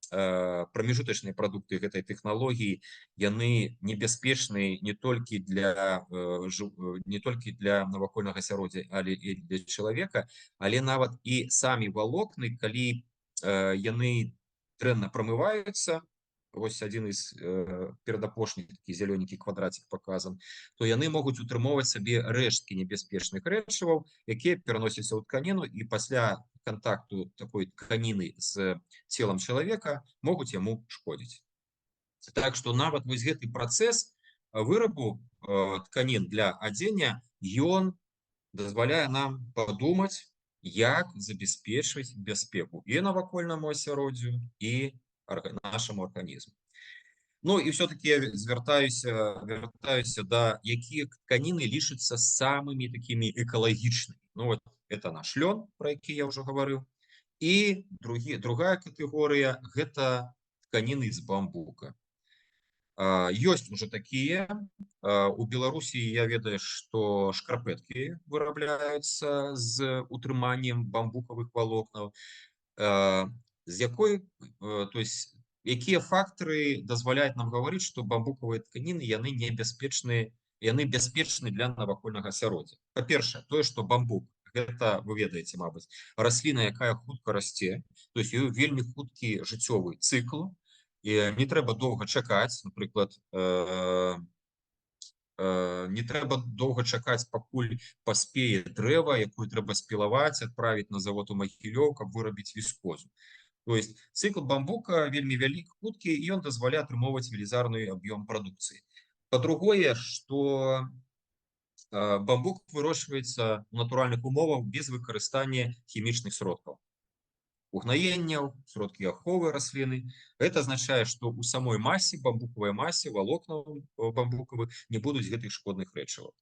прамежутачныя прадукты гэтай тэхналогіі, яны небяспечныя не толькі для навакольнага асяроддзя, але і для чалавека, але нават і самі валокны, калі яны дрэнна прамываюцца, вось адзін з перадапошніх, такі зялёненькі квадрацік паказан, то яны могуць утрымоўваць сабе рэшткі небяспечных рэчываў, якія пераносяцца ў тканіну, і пасля кантакту такой тканіны з целам чалавека могуць яму шкодзіць. Так што нават вось гэты працэс вырабу тканін для адзення, ён дазваляе нам падумаць, як забяспечыць бяспеку і навакольнаму асяроддзю, і нашаму арганізму. Ну і все-таки я вяртаюся да якія тканіны лічацца самымі такімі экалагічнымі. Ну вот это наш лён, про які я ўжо гаварыў. І другая катэгорыя гэта тканіны з бамбука. Ёсць уже такія. У Беларусі я ведаю, што шкарпэткі вырабляюцца з утрыманнем бамбукавых валокнаў. З якой, то есть, якія фактары дазваляюць нам гаварыць, што бамбукавыя тканіны яны небяспечныя, яны бяспечны для навакольнага асяроддзя. Па-першае, тое, што бамбук, гэта вы ведаеце, мабыць, расліна, якая хутка расце, то есть ёй вельмі хуткі жыццёвы цыкл, і не трэба доўга чакаць, напрыклад, не трэба доўга чакаць, пакуль паспее дрэва, якую трэба спілаваць, адправіць на завод у Магілёў, каб вырабіць віскозу. То есть цикл бамбука вельмі вялікі, хуткі, і ён дазваляе атрымоўваць велізарны аб'ём прадукцыі. Па-другое, што бамбук вырошчваецца ў натуральных умовах без выкарыстання хімічных сродкаў. Угнаенняў, сродкі аховы расліны. Это азначае, што ў самой масе, бамбукавай масе, валокнаў бамбукавых не будуць гэтых шкодных рэчываў.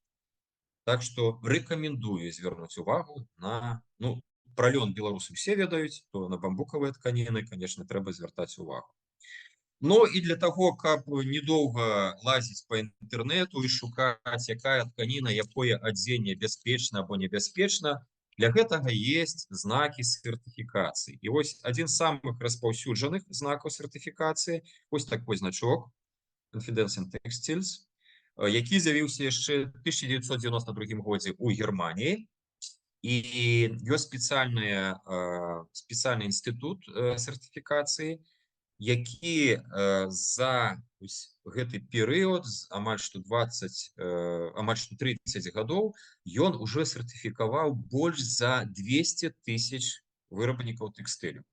Так што рэкамендую звярнуць увагу на, ну, про лён беларусы все ведаюць, то на бамбукавыя тканіны, конечно, трэба звяртаць увагу. Ну і для таго, каб недоўга лазіць па інтэрнэту і шукаць, якая тканіна, якое адзенне бяспечна або небяспечна, для гэтага есть знакі сертыфікацыі. І вось адзін з самых распаўсюджаных знакаў сертыфікацыі, вось такой значок Confidence Textiles, які з'явіўся яшчэ ў 1992 годзе ў Германіі. І ёсць спецыяльны інстытут сертыфікацыі, які за гэты перыяд, амаль што 30 гадоў, ён уже сертыфікаваў больш за 200 000 вырабнікаў тэкстылю.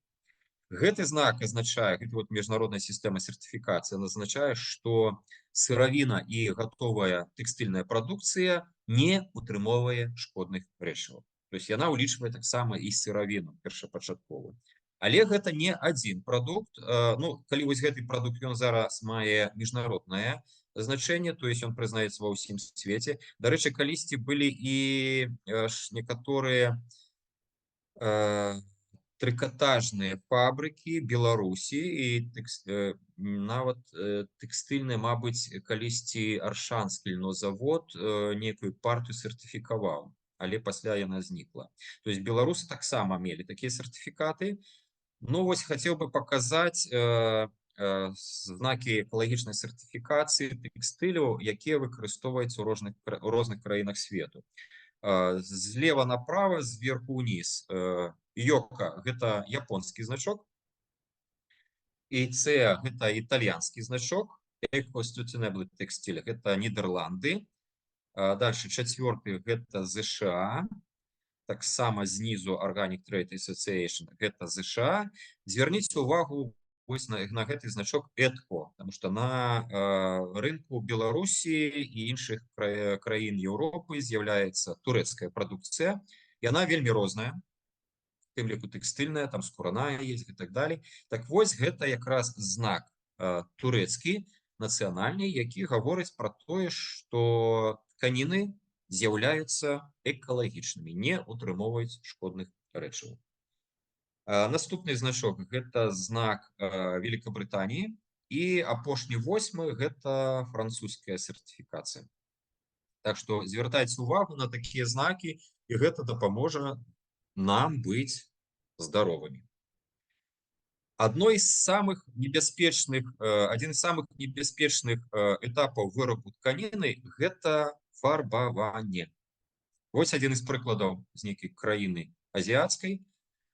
Гэты знак азначае, гэта вот міжнародная сістэма сертыфікацыі, азначае, што сыравіна і гатовая тэкстыльная прадукцыя не утрымоўвае шкодных рэчываў. То есть яна ўлічвае таксама і сыравіну першапачатковую. Але гэта не адзін прадукт. Ну, калі вось гэты прадукт, ён зараз мае міжнароднае значэнне, то есть ён прызнаецца ва ўсім свеце. Дарэчы, калісьці былі і некаторыя трыкатажныя фабрыкі Беларусі, і нават тэкстыльны, мабыць, калісьці Аршанскі льнозавод нейкую партыю сертыфікаваў, але пасля яна знікла. То есть беларусы таксама мелі такія сертыфікаты. Ну вось хацеў бы паказаць знакі экалагічнай сертыфікацыі тэкстылю, якія выкарыстоўваюцца ў розных краінах свету. Злева направо, сверху вниз. Йока – это японский значок. ИЦ – это итальянский значок. Eco Sustainable Textile – это Нидерланды. Дальше четвертый – это США. Так само знизу Organic Trade Association – это США. Зверніться увагу ось на гэты значок ЭТКО, потому что на рынку Беларусі і іншых краін Еўропы з'яўляецца турэцкая прадукцыя. Яна вельмі розная, в тым ліку тэкстыльная, там скураная есть і так далее. Так вось гэта якраз знак турэцкі, нацыянальны, які гаворыць пра тое, што тканіны з'яўляюцца экалагічнымі, не утрымоўваюць шкодных рэчываў. Наступны значок – гэта знак Великабрытаніі, і апошні 8 – гэта французская сертыфікацыя. Так што звяртайце увагу на такія знакі, і гэта дапаможа нам быць здаровымі. Один из самых небяспечных этапаў вырабу тканіны – гэта фарбаванне. Вось один из прыкладаў з нейкай краіны азіяцкай,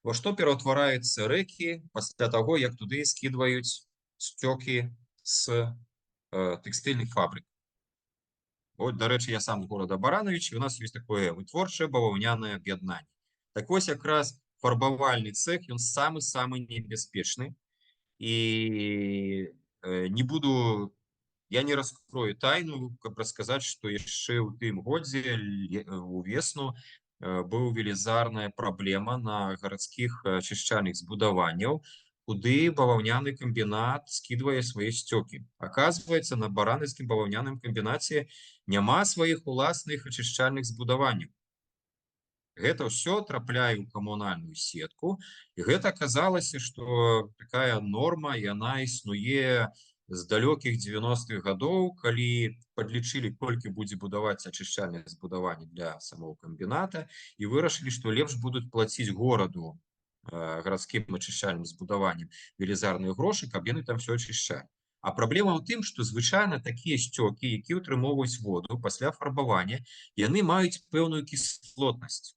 во што пераўтвараюцца рэкі пасля таго, як туды скідваюць сцёкі з тэкстыльных фабрык. Вот, дарэчы, я сам з горада Баранович, і у нас ёсць такое вытворчае баваўняное аб'яднанне. Так вось якраз фарбавальны цэх, ён самы-самы небяспечны. І я не раскрою тайну, каб расказаць, што яшчэ ў тым годзе, увесну, быў велізарная праблема на гарадскіх ачышчальных збудаванняў, куды баваўняны камбінат скідвае свае сцёкі. Аказваецца, на баранаўскім баваўняным камбінаце няма сваіх уласных ачышчальных збудаванняў. Гэта ўсё трапляе ў камунальную сетку, і гэта аказалася, што такая норма, яна існуе з далёкіх 90-х гадоў, калі падлічылі, колькі будзе будаваць ачышчальных збудаванняў для самого камбіната, і вырашылі, што лепш будуць плаціць гораду, гарадскім ачышчальным збудаванням, велізарныя грошы, каб яны там все ачышчалі. А праблема ў тым, што звычайна такія сцёкі, які ўтрымоўваюць воду пасля фарбавання, яны маюць пэўную кіслотнасць,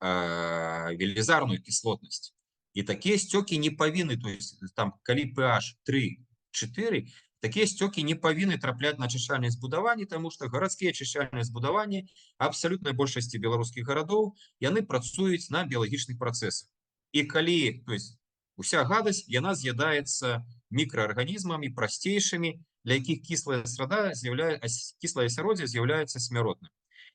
велізарную кіслотнасць. І такія сцёкі не павінны, то есть там калі pH 3-4, такія сцёкі не павінны трапляць на ачышчальныя збудаванні, таму што гарадскія ачышчальныя збудаванні абсалютнай большасці беларускіх гарадоў, яны працуюць на біялагічных працэсах. І калі, то есть уся гадасць, яна з'ядаецца мікраарганізмамі прасцейшымі, для якіх кіслае асяроддзе з'яўляецца смяротным.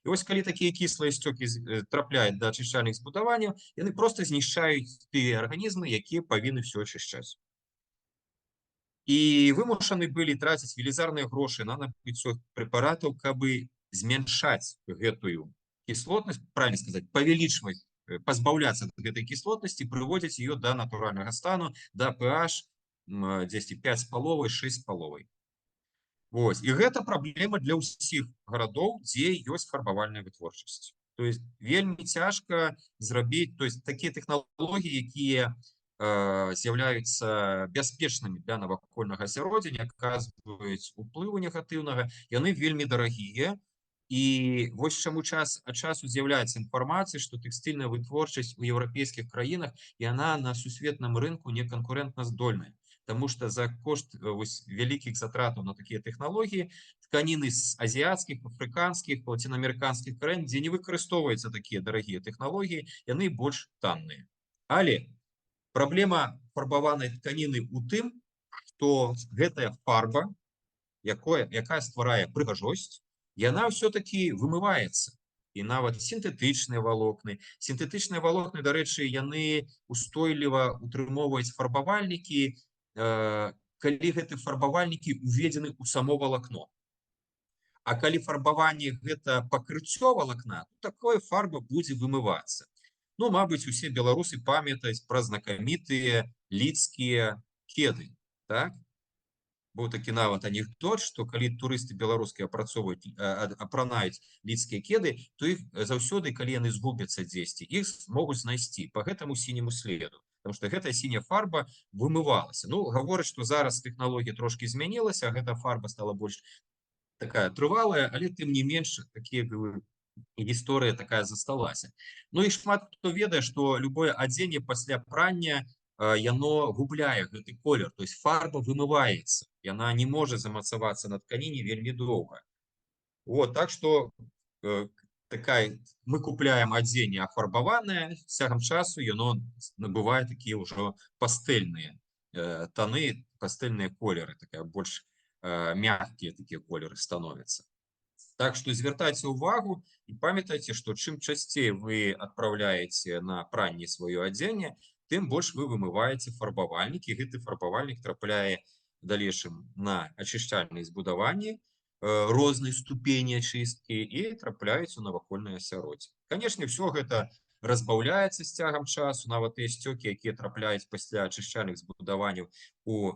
І вось калі такія кіслыя сцёкі трапляюць да ачышчальных збудаванняў, яны проста знішчаюць тыя арганізмы, якія павінны все ачышчаць. І вымушаны былі траціць велізарныя грошы на набыццё прэпаратаў, каб змяншаць гэтую кіслотнасць, правильно сказаць, павялічваць, пазбаўляцца ад гэтай кіслотнасці, прыводзіць ее да натуральнага стану, да pH 5,5-6,5. Вось. І гэта праблема для ўсіх гарадоў, дзе ёсць фарбавальная вытворчасць. То есть вельмі цяжка зрабіць, то есть такія тэхналогіі, якія з'яўляюцца бяспечнымі для навакольнага асяроддзя, не аказваюць уплыву негатыўнага, яны вельмі дарагія. І вось чаму час ад часу з'яўляецца інфармацыя, што тэкстыльная вытворчасць у еўрапейскіх краінах, яна на сусветным рынку не канкурэнтна здольная. Таму што за кошт вялікіх затратаў на такія тэхналогіі тканіны з азіяцкіх, афрыканскіх, лацінаамерыканскіх краін, дзе не выкарыстоўваюцца такія дарагія тэхналогіі, яны больш танныя. Але праблема фарбаванай тканіны ў тым, што гэтая фарба, якая стварае прыгажосць, яна ўсё-такі вымываецца. І нават сінтэтычныя валокны. Сінтэтычныя валокны, дарэчы, яны устойліва утрымоўваюць фарбавальнікі, калі гэты фарбавальнікі уведзены ў само валакно. А калі фарбаванне гэта пакрыццё валакна, то такое фарба будзе вымывацца. Ну, мабыць, усе беларусы памятаюць пра знакамітыя лідскія кеды, так? Быў такі нават анекдот, што калі турысты беларускія апранаюць лідскія кеды, то іх заўсёды, калі яны згубяцца дзесьці, іх могуць знайсці па гэтаму сіняму следу. Потому что гэтая сіняя фарба вымывалася. Ну, гавораць, што зараз тэхналогія трошки змянілася, гэта фарба стала больш такая трывалая, але тым не менш такія і гісторыя такая засталася. Ну і шмат хто ведае, што любое адзенне пасля прання яно губляе гэты колер, то есть фарба вымываецца, яна не можа замацавацца на тканіне вельмі доўга. Вот, так что такая, мы купляем адзенне афарбаванае, з цягам часу яно набывае такія ўжо пастэльныя таны, пастэльныя колеры, такая больш мягкія такія колеры становяцца. Так што звяртайце ўвагу і памятайце, што чым часцей вы адпраўляеце на пранне сваё адзенне, тым больш вы вымываеце фарбавальнік, і гэты фарбавальнік трапляе в далейшым на ачышчальныя збудаванні рознай ступені ачысткі і трапляюць у навакольнае асяроддзе. Канешне, все гэта разбаўляецца з цягам часу, нават тыя сцёкі, якія трапляюць пасля ачышчальных збудаванняў у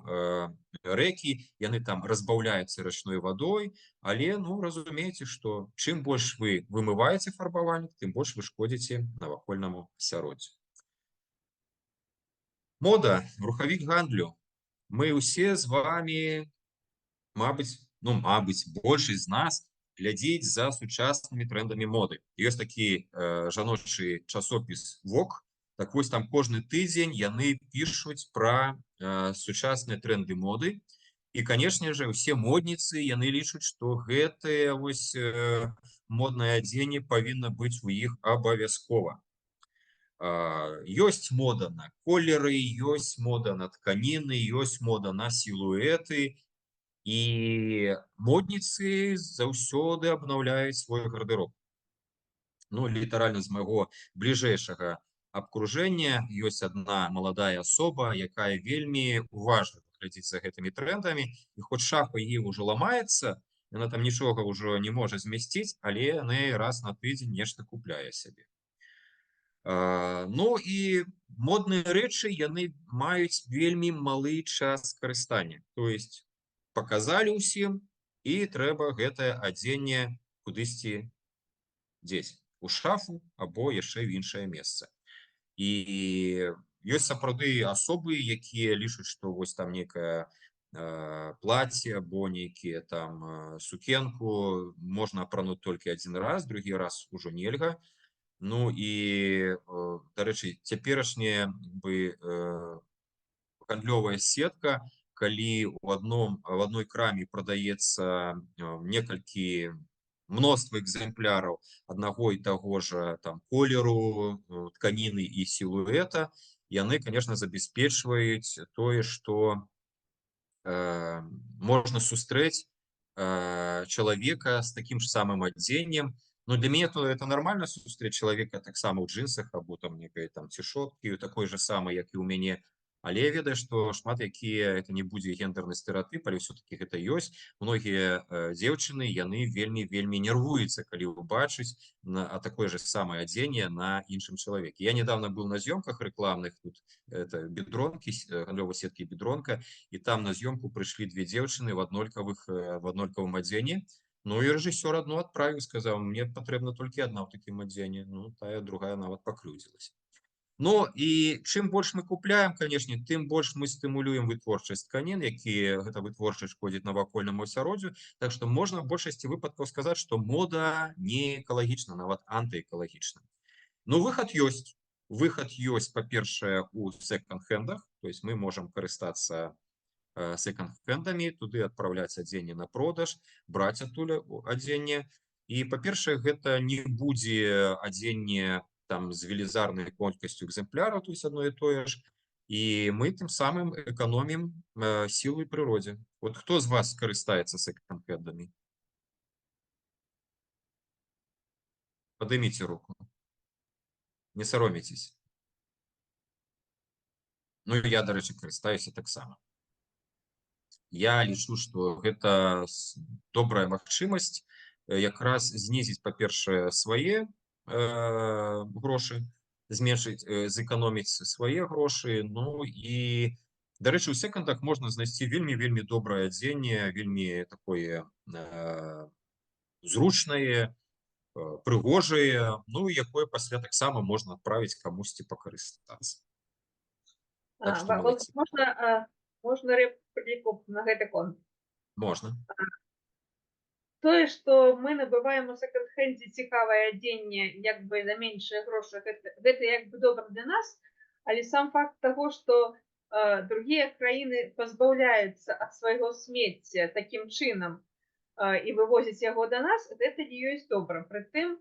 рэкі, яны там разбаўляюцца рачной вадой, але, ну, разумееце, што чым больш вы вымываеце фарбавальнік, тым больш вы шкодзіце навакольнаму асяроддзю. Мода, рухавік гандлю. Мы ўсе з вами, мабыць, большасць з нас глядзіць за сучаснымі трэндамі моды. Ёсць такі жаночы часопіс Vogue. Так вось, там кожны тыдзень яны пішуць пра сучасныя тренды моды. І, канешне же, усе модніцы, яны лічаць, што гэтае вось моднае адзенне павінна быць у іх абавязкова. Ёсць мода на колеры, ёсць мода на тканіны, ёсць мода на сілуэты, і модніцы заўсёды абнаўляюць свой гардэроб. Ну, літаральна з майго бліжэйшага абкружэння ёсць адна маладая асоба, якая вельмі уважліва глядзіць за гэтымі трэндамі, і хоць шафа яе ўжо ламаецца, яна там нічога ўжо не можа змясціць, але яна раз на тыдзень нешта купляе сябе. Ну і модныя рэчы, яны маюць вельмі малы час карыстання. То есть показалі ўсім, і трэба гэтае адзенне кудысьці дзесь у шафу або яшчэ в іншае месца. І ёсць сапраўды асобы, якія лічаць, што вось там некае плаце або нейкія там сукенку можна апрануць толькі адзін раз, другі раз ужо нельга. Ну і, дарэчы, цяперашняя гандлёвая сетка, калі в одной краме прадаецца мноства экземпляраў аднаго і таго ж там колеру, тканіны і сілуэта, яны, конечно, забяспечваюць тое, што можна сустрэць чалавека з такім ж самым адзеннем. Но для мяне то это нормально сустрэць чалавека таксама ў джинсах або там некай там цішоткі, такой же самай, як і ў мяне. Але я ведаю, што шмат якія это не будзе гендерны стэрэатып, але ўсё-таки гэта ёсць. Многія дзеўчыны, яны вельмі нервуюцца, калі убачыць такое же самае адзенне на іншым чалавеке. Я недавно был на зёмках рекламных, тут это бедронки, гандлёвай сеткі Бедронка, і там на зёмку прыйшлі две дзеўчыны в аднолькавым адзенні. Ну і рэжысёр адну адправіў, сказаў, мне патрэбна толькі адна ў такім адзенні. Ну, тая другая нават пакрыўдзілася. Ну і чым больш мы купляем, канешне, тым больш мы стымулюем вытворчасць тканін, якія гэта вытворчасць шкодзіць навакольнаму асяроддзю. Так што можна в большасці выпадкаў сказаць, што мода не экалагічна, нават антыэкалагічна. Ну, выхад ёсць. Выхад ёсць, па-першае, у секонд-хендах, то есть мы можам карыстацца секонд-хендамі, туды адпраўляць адзенне на продаж, браць адтуль адзенне. І, па-першае, гэта не будзе адзенне там з велізарнай колькасцю экземпляраў, то есть одно і тое ж, і мы тым самым эканомім сілу і прыродзе. Вот хто з вас карыстаецца секонд-хендамі? Падыміце руку. Не саромецесь. Ну, я, дарэчы, карыстаюся таксама. Я лічу, што гэта добрая магчымасць якраз знізіць, па-першае, свае грошы, зэканоміць свае грошы. Ну і, дарэчы, у секондах можна знайсці вельмі добрае адзенне, вельмі такое зручнае, прыгожае, ну, якое пасля таксама можна адправіць камусьці пакарыстацца. Так што малайцы. Можна рэпліку на гэты конт? Можна. тое, што мы набываем у секонд-хендзе цікавае адзенне як бы за меншыя грошы, гэта як бы добра для нас, але сам факт таго, што другія краіны пазбаўляюцца ад свайго смецця такім чынам і вывозяць яго да нас, гэта не ёсць добра. Прытым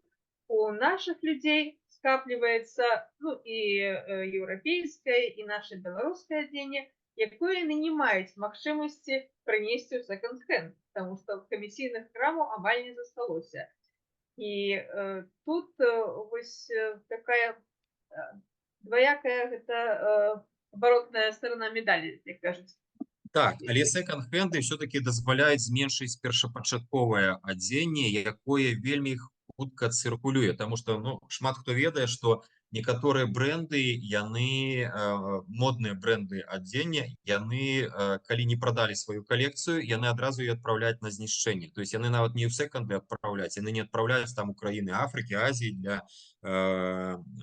у нашых людзей скапліваецца, ну, і еўрапейскае, і наша беларускае адзенне, якое яны не маюць магчымасці прынесці ў секонд-хенд, таму што камісійных крамаў амаль не засталося. І тут вось такая дваякая гэта абаротная старона медалі, як кажуць. Так, але секонд-хенды все-таки дазваляюць зменшыць першапачатковае адзенне, якое вельмі хутка цыркулюе, потому что, ну, шмат хто ведае, што некаторыя бренды, яны модныя бренды адзення, яны калі не прадалі сваю калекцыю, яны адразу і адпраўляюць на знішчэнне. То есть яны нават не ў секонды адпраўляюць, яны не адпраўляюць там у краіны Афрыкі, Азіі для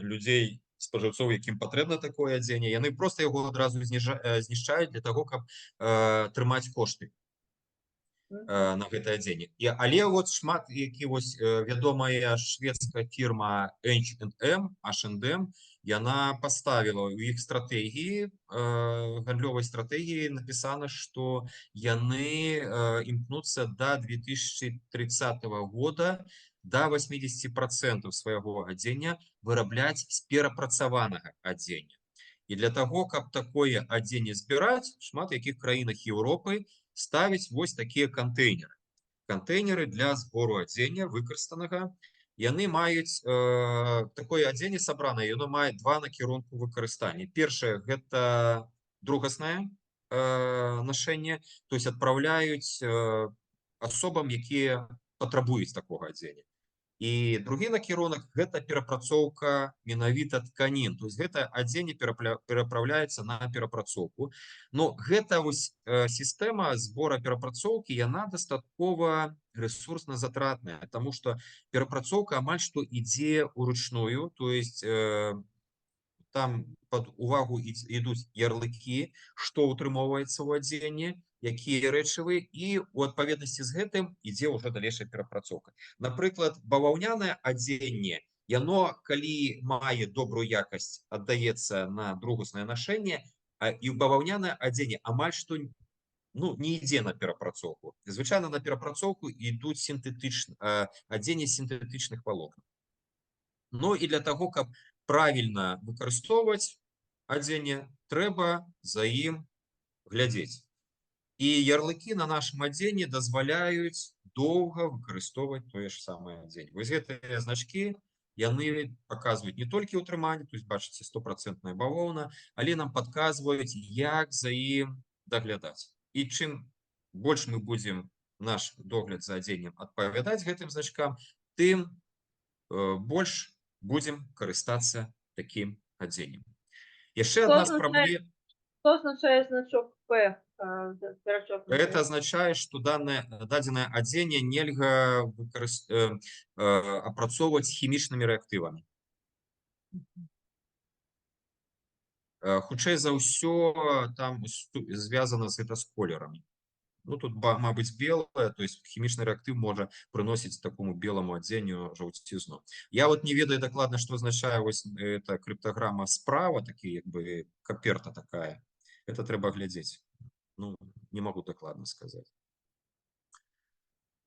людзей, спажыўцоў, якім патрэбна такое адзенне, яны просто яго адразу знішчаюць для того, каб трымаць кошты на гэта адзенне. Але вот шмат які вось вядомая шведская фірма H&M, яна паставіла ў іх стратэгіі, гандлёвай стратэгіі напісана, што яны імкнуцца да 2030 года до 80% свайго адзення вырабляць з перапрацаванага адзення. І для того, каб такое адзенне збіраць, шмат якіх краінах Еўропы ставіць вось такія кантэйнеры. Кантэйнеры для збору адзення выкарыстанага. Яны маюць такое адзенне сабранае, яно мае два накірунку выкарыстання. Першае гэта другаснае нашэнне, то есть адпраўляюць асобам, якія патрабуюць такога адзення. І другі накірунак гэта перапрацоўка менавіта тканін, то есть гэта адзенне перапраўляецца на перапрацоўку. Но гэта вось сістэма збора перапрацоўкі, яна дастаткова ресурсна затратная, тому што перапрацоўка амаль што ідзе ўручную, то есть там пад увагу ідуць ярлыкі, што ўтрымоўваецца ў адзенні, якія рэчывы, і у адпаведнасці з гэтым ідзе ўжо далейшая перапрацоўка. Напрыклад, баваўнянае адзенне, яно, калі мае добрую якасць, аддаецца на другаснае нашэнне, і ў баваўнянае адзенне амаль што не ідзе на перапрацоўку. Звычайна на перапрацоўку ідуць адзенне сінтэтычных валокнаў. Ну і для таго, каб правільна выкарыстоўваць адзенне, трэба за ім глядзець. І ярлыкі на нашым адзенні дазваляюць доўга выкарыстоўваць тое ж самае адзенне. Вось гэтыя значкі, яны паказваюць не толькі ўтрыманне, то есть бачыце 100% бавоўна, але нам падказваюць, як за ім даглядаць. І чым больш мы будзем наш догляд за адзеннем адпавядаць гэтым значкам, тым больш будем карыстацца таким адзеннем. Яшчэ одна з праблем. Что означает значок P? Это означает, что дадзенае адзенне нельга апрацоўваць хімічнымі рэактывамі. Хутчэй за ўсё там звязана гэта з колерамі. Ну, тут, мабыць, белое, то есть хімічны рэактыў можа прыносіць такому белому адзенню жаўцізну. Я вот не ведаю дакладна, што азначае вось эта крыптаграма справа, такі як бы каперта такая. Это трэба глядзець. Ну, не могу дакладна сказаць.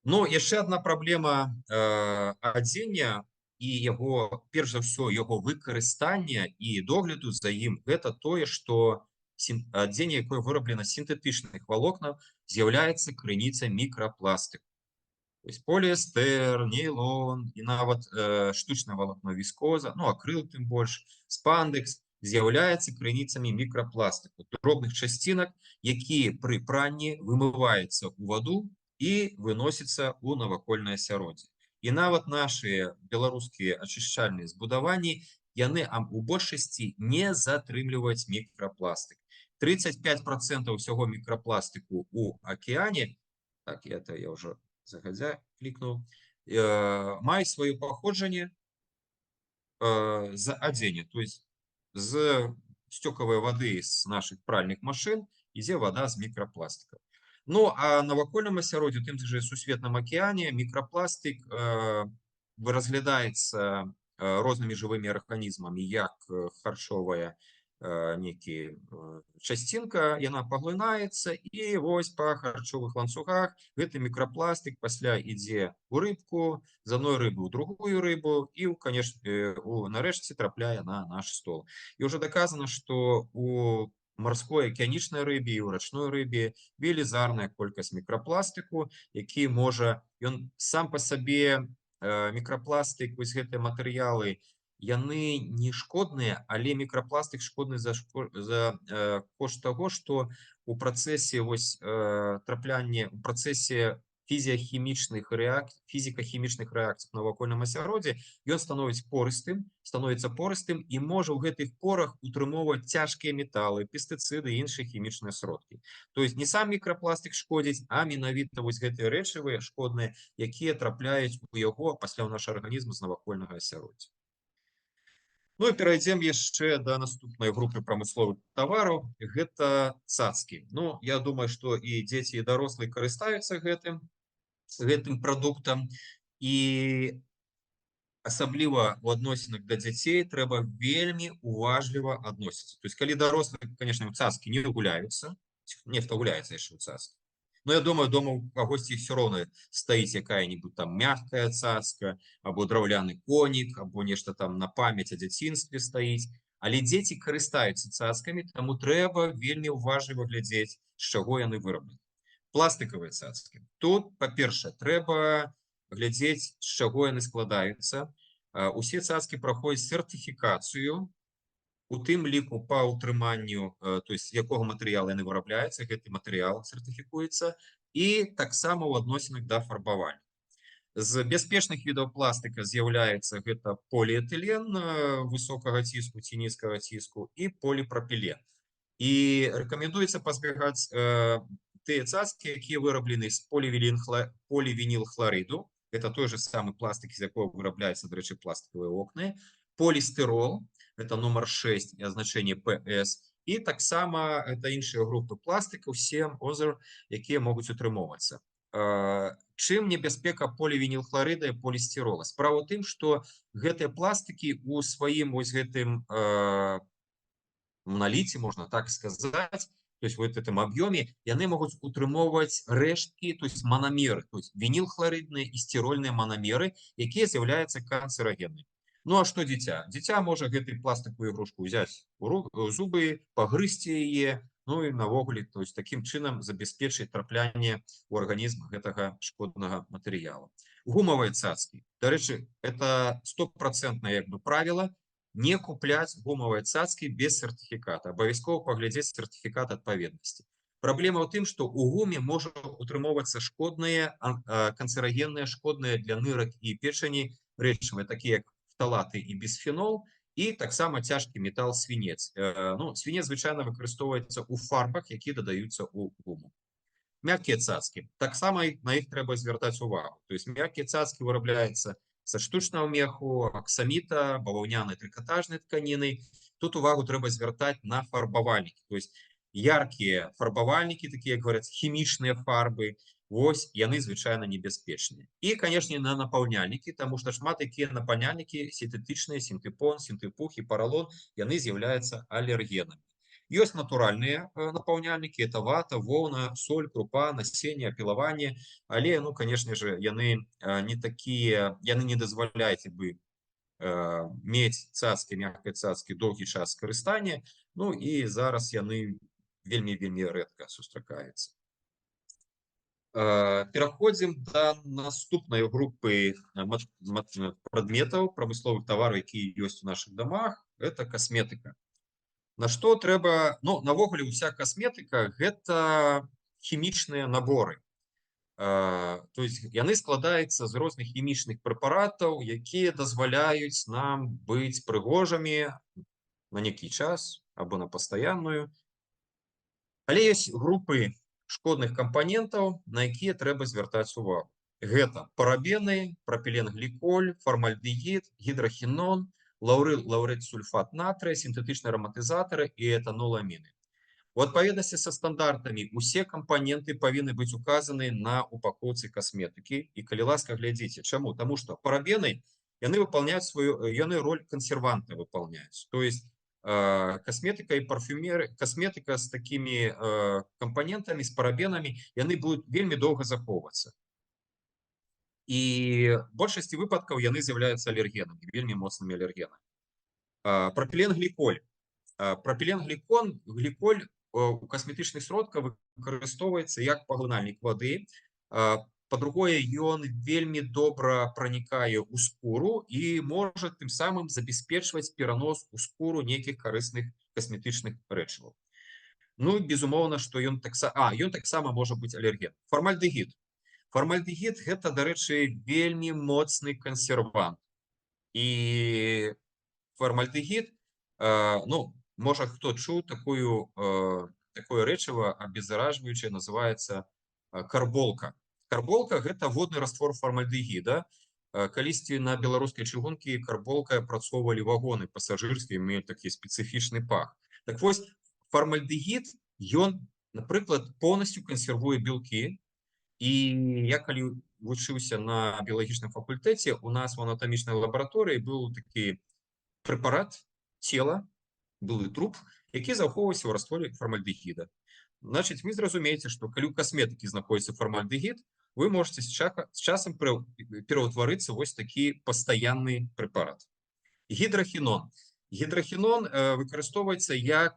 Но яшчэ одна праблема адзення і яго, перш за ўсё, яго выкарыстання і догляду за ім, гэта тое, што адзенне, якое выраблена з сінтэтычных валокнаў, з'яўляецца крыніцай мікрапластыку. То есть поліэстэр, нейлон і нават штучнае валокно віскоза, ну акрыл тым больш, спандэкс з'яўляецца крыніцамі мікрапластыку, дробных часцінак, якія пры пранні вымываюцца ў ваду і выносяцца ў навакольнае асяроддзе. І нават нашыя беларускія ачышчальныя збудаванні, яны у большасці не затрымліваюць мікрапластык. 35% ўсяго мікрапластыку ў акіяне, так, это я ўжо загадзя клікнуў, маюць сваё паходжанне з адзення, то есть з сцёкавай вады з нашых пральных машын ідзе вада з мікрапластыка. Ну, а навакольным асяроддзі, у тым же сусветным акіяне, мікрапластык разглядаецца рознымі жывымі арганізмамі, як харчовая нейкі часцінка, яна паглынаецца, і вось па харчовых ланцугах гэты мікрапластык пасля ідзе ў рыбку, з адной рыбы ў другую рыбу і нарэшце трапляе на наш стол. І ўжо даказана, што у марской акіянічнай рыбе і ў рачной рыбе велізарная колькасць мікрапластыку, які можа, ён сам па сабе мікрапластык, вось гэтыя матэрыялы, яны не шкодныя, але мікрапластык шкодны за кошт таго, што у працэсе трапляння, у працэсе фізіка-хімічных рэакцый на навакольным асяроддзі, ён становіцца порыстым і можа ў гэтых порах утрымоўваць цяжкія металы, пестыцыды і іншыя хімічныя сродкі. То есть не сам мікрапластык шкодзіць, а менавіта вось гэтыя рэчывы шкодныя, якія трапляюць у яго пасля ў наш арганізм з навакольнага асяроддзя. Ну і перайдзем яшчэ да наступнай групы прамысловых тавараў. Гэта цацкі. Ну, я думаю, што і дзеці, і дарослыя карыстаюцца гэтым прадуктам, і асабліва у адносінах да дзяцей трэба вельмі уважліва адносіцца. То есть калі дарослыя, конечно, у цацкі не гуляюцца, нехта гуляецца яшчэ ў цацкі, но я думаю, дома у кагосьці все роўна стаіць якая-нибудь там мягкая цацка, або драўляны конік, або нешта там на памяць о дзяцінстве стаіць. Але дзеці карыстаюцца цацкамі, таму трэба вельмі уважліва глядзець, з чаго яны выраблены. Пластыкавыя цацкі. Тут, па-першае, трэба глядзець, з чаго яны складаюцца. Усе цацкі праходзяць сертыфікацыю, у тым ліку па ўтрыманню, то есть якога матэрыяла яны вырабляюцца, гэты матэрыял сертыфікуецца, і таксама ў адносінах да фарбавання. З бяспечных відаў пластыка з'яўляецца гэта поліэтылен высокага ціску ці нізкага ціску і поліпрапілен. І рэкамендуецца пазбягаць тыя цацкі, якія выраблены з полівінілхларыду. Это той же самы пластик, з якого вырабляюцца, да рэчы, пластикавыя окны. Полістырол, это номер 6, і азначэнне PS. І таксама это іншыя групы пластикаў, 7 озер, якія могуць утрымоўвацца. Чым небяспека полівінілхларыда і полістырола? Справа ў тым, што гэтыя пластыкі у сваім вось гэтым монолите, можно так сказать, то есть вот в этом объеме, яны могут утрымоўваць рэшткі, то есть мономеры, то есть винилхлоридные и стирольные мономеры, якія з'яўляюцца канцерогеннымі. Ну а что дзіця? Дзіця можа гэтую пластиковую игрушку взять у зубы, пагрызці яе, ну и навогуле, то есть таким чынам забяспечыць траплянне у арганізм гэтага шкоднага матэрыяла. Гумавыя цацкі. Дарэчы, это 100% як бы правило. Не купляць гумавыя цацкі без сертыфіката. Абавязкова паглядзець сертыфікат адпаведнасці. Праблема ў тым, што ў гуме можа утрымоўвацца шкодныя, канцерагенныя, шкодныя для нырак і печані рэчывы, такія як фталаты і бісфенол, і таксама цяжкі метал свінец. Ну, свінец звычайна выкарыстоўваецца ў фарбах, які дадаюцца ў гуму. Мяккія цацкі. Таксама на іх трэба звяртаць увагу. То есть мяккія цацкі вырабляюцца са штучнага меху, аксаміта, баваўнянай трыкатажнай тканіны. Тут увагу трэба звяртаць на фарбавальнікі. То есть яркія фарбавальнікі, такія, як говорят, хімічныя фарбы, вось яны звычайна небяспечныя. І, канешне, на напаўняльнікі, таму што шмат якія напаўняльнікі сінтэтычныя, сінтепон, сінтепух і паралон, яны з'яўляюцца алергенамі. Ёсць натуральныя напаўняльнікі, это вата, воўна, соль, крупа, насенне, апілаванне, але, ну, конечно же, яны не такія, яны не дазваляюць бы мець цацкі, мяккай цацкі доўгі час карыстання, ну і зараз яны вельмі рэдка сустракаюцца. Пераходзім да наступнай групы прадметаў, прамысловых тавараў, якія ёсць у нашых дамах, это касметыка. На што трэба, ну, навогуле уся касметыка гэта хімічныя наборы. То есть яны складаюцца з розных хімічных прэпаратаў, якія дазваляюць нам быць прыгожымі на нейкі час або на пастаянную. Але ёсць групы шкодных кампанентаў, на якія трэба звяртаць увагу. Гэта парабены, пропіленгліколь, фармальдэгід, гідрахінон, лаўрет-сульфат натрыя, сінтэтычныя араматызатары і этаноламіны. У адпаведнасці са стандартамі усе кампаненты павінны быць указаны на упакоўцы касметыкі. І калі ласка, глядзіце. Чаму? Таму што парабены, яны выполняют яны роль консерванта выполняюць. То есть косметика и парфюмеры, косметика с такими компонентами, с парабенами, яны будут вельмі доўга захоўвацца. І большасці выпадкаў яны з'яўляюцца алергенамі, вельмі моцнымі алергенамі. Пропіленгліколь. Пропіленгліколь у касметычных сродках выкарыстоўваецца як паглынальнік вады. Па-другое, ён вельмі добра пранікае ў скуру і можа тым самым забяспечваць перанос у скуру нейкіх карысных касметычных рэчываў. Ну, безумоўна, што ён таксама можа быць алерген. Фармальдэгід. Фармальдэгід – гэта, дарэчы, вельмі моцны кансервант. І фармальдэгід, ну, можа, хто чуў такое рэчыва абеззаражваючае, называецца карболка. Карболка – гэта водны раствор фармальдэгіда. Калісьці на беларускай чыгункі карболкай апрацоўвалі вагоны пасажырскія, мелі такі спецыфічны пах. Так вось, фармальдэгід, ён, напрыклад, поўнасцю кансервуе белкі. І я калі вучыўся на біялагічным факультэце, у нас в анатамічнай лабараторыі быў такі прэпарат цела, былы труп, які захоўваўся ў растворе фармальдэгіда. Значыць, вы зразумееце, што калі ў касметыкі знаходзіцца фармальдэгід, вы можете з часам пераўтварыцца вось такі пастаянны прэпарат. Гідрахінон. Гідрахінон выкарыстоўваецца як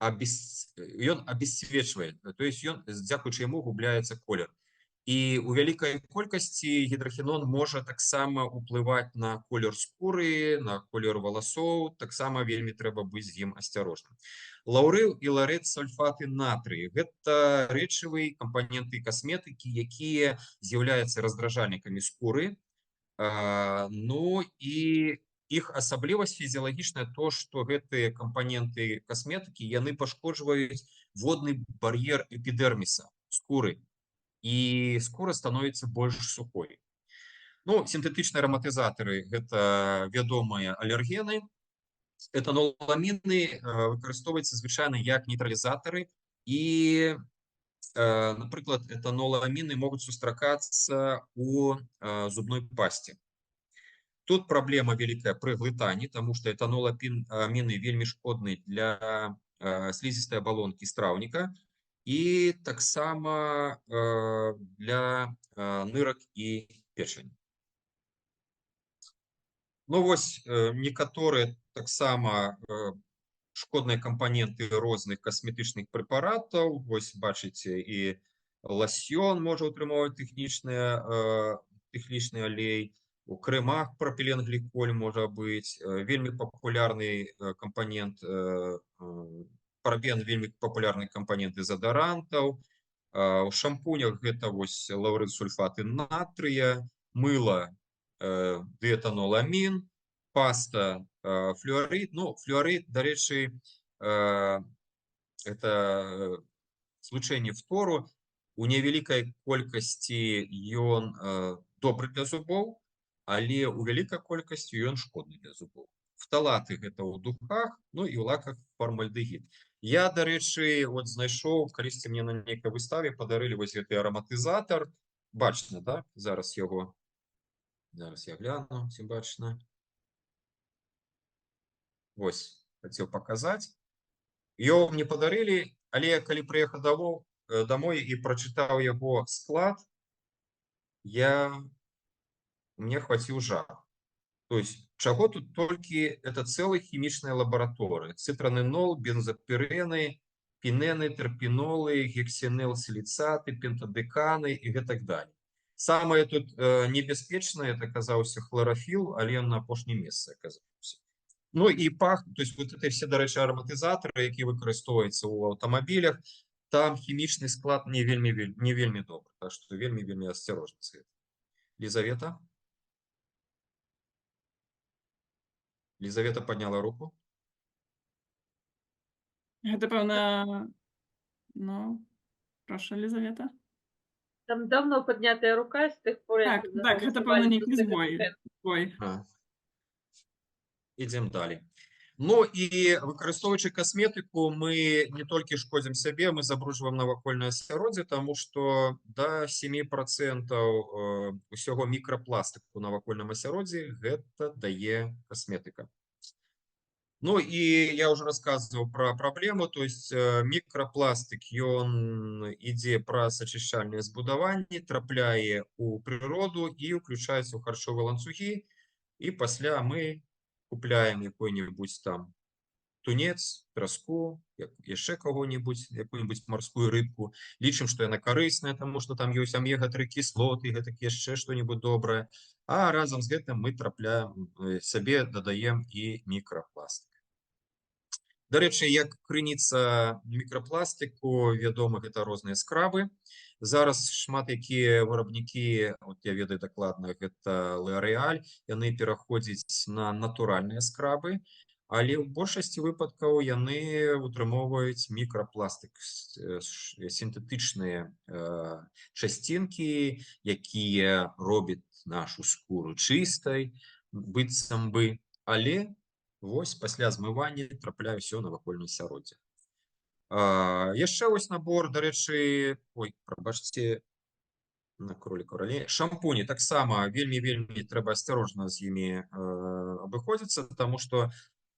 ён абесцвечвае, то есть ён, дзякуючы яму, губляецца колер. І у вялікай колькасці гідрахінон можа таксама ўплываць на колер скуры, на колер валасоў, таксама вельмі трэба быць з ім асцярожным. Лаўрыл і ларет сульфаты натрыю – гэта рэчывы, кампаненты касметыкі, якія з'яўляюцца раздражальнікамі скуры. Ну і іх асаблівасць фізіялагічная то, што гэтыя кампаненты касметыкі, яны пашкоджваюць водны бар'ер эпідэрміса скуры. І скура становіцца больш сухой. Ну, сінтэтычныя араматызатары – гэта вядомыя алергены. Этаноламіны выкарыстоўваюцца звычайна як нейтралізатары. І, напрыклад, этаноламіны могуць сустракацца ў зубной пасце. Тут праблема вялікая пры глытанні, таму што этаноламіны вельмі шкодны для слізістай абалонкі страўніка. І таксама для нырак і печані. Ну, вось некаторыя таксама шкодныя кампаненты розных касметычных прэпаратаў. Вось бачыце, і ласьон можа ўтрымоўваць тэхнічны алей. У крэмах пропіленгліколь можа быць. Вельмі папулярны кампанент парабен, вельмі папулярны кампанент дэзадарантаў. У шампунях гэта вось лаўрыт сульфаты натрыя, мыла дыэтаноламін, паста флюарыд. Ну, флюарыд, дарэчы, гэта злучэнне фтору. У невялікай колькасці ён добры для зубоў, але у вялікай колькасці ён шкодны для зубоў. Фталаты гэта ў духах, ну і ў лаках фармальдэгід. Я, дарэчы, от знайшоў, калісьці мне на нейкай выставе падарылі вось гэты араматызатар. Бачна, так? Зараз яго. Зараз я гляну, ці бачна. Вось, хацеў паказаць. Яго мне падарылі, але калі прыехаў домой і прачытаў яго склад, мне хваціў жах. То есть, чаго тут толькі это цэлая хімічная лабараторыя. Цытранэнол, бензапірэны, пінены, тэрпінолы, гексенел-сіліцаты, пентадеканы і гэтак далей. Самае тут небяспечнае это аказаўся хларафіл, але на апошнім месцы аказаўся. Ну і пах, то есть вот это все, дарэчы, араматызатары, які выкарыстоўваюцца ў аўтамабілях, там хімічны склад не вельмі добры, так што вельмі асцярожна з гэтым. Лизавета? Лизавета подняла руку. Гэта, пэўна... Ну, прошу, Лизавета. Там давно поднятая рука с тех пор, так, гэта, пэўна, нейкі збой. Ідзем далей. Ну і выкарыстоўваючы касметыку, мы не толькі шкодзім сябе, мы забруджваем навакольнае асяроддзе, таму што да 7% усяго мікрапластыку ў навакольным асяроддзі гэта дае касметыка. Ну і я уже рассказывал про праблему, то есть мікрапластык, ён ідзе праз ачышчальныя збудаванні, трапляе ў прыроду і ўключаецца ў харчовыя ланцугі, і пасля мы купляем якой-нибудь там тунец, траску, яшчэ кого-нибудь, якую-нибудь марскую рыбку, лічым, што яна карысная, таму што там ёсць омега-3 кіслоты, гэтак яшчэ што-нибудь добрае, а разам з гэтым мы трапляем, сабе дадаем і мікрапластык. Дарэчы, як крыніца мікрапластыку, вядома, гэта розныя скрабы. Зараз шмат якія вырабнікі, от я ведаю дакладна, гэта L'Oréal, яны пераходзяць на натуральныя скрабы, але ў большасці выпадкаў яны утрымоўваюць мікрапластык, сінтэтычныя часцінкі, якія робяць нашу скуру чыстай, быццам бы, але вось пасля змывання трапляе ўсё навакольнае асяроддзе. Яшчэ вось набор, дарэчы, ой, прабачце, на кроліка раней. Шампуні таксама вельмі трэба асцярожна з імі абыходзіцца, таму што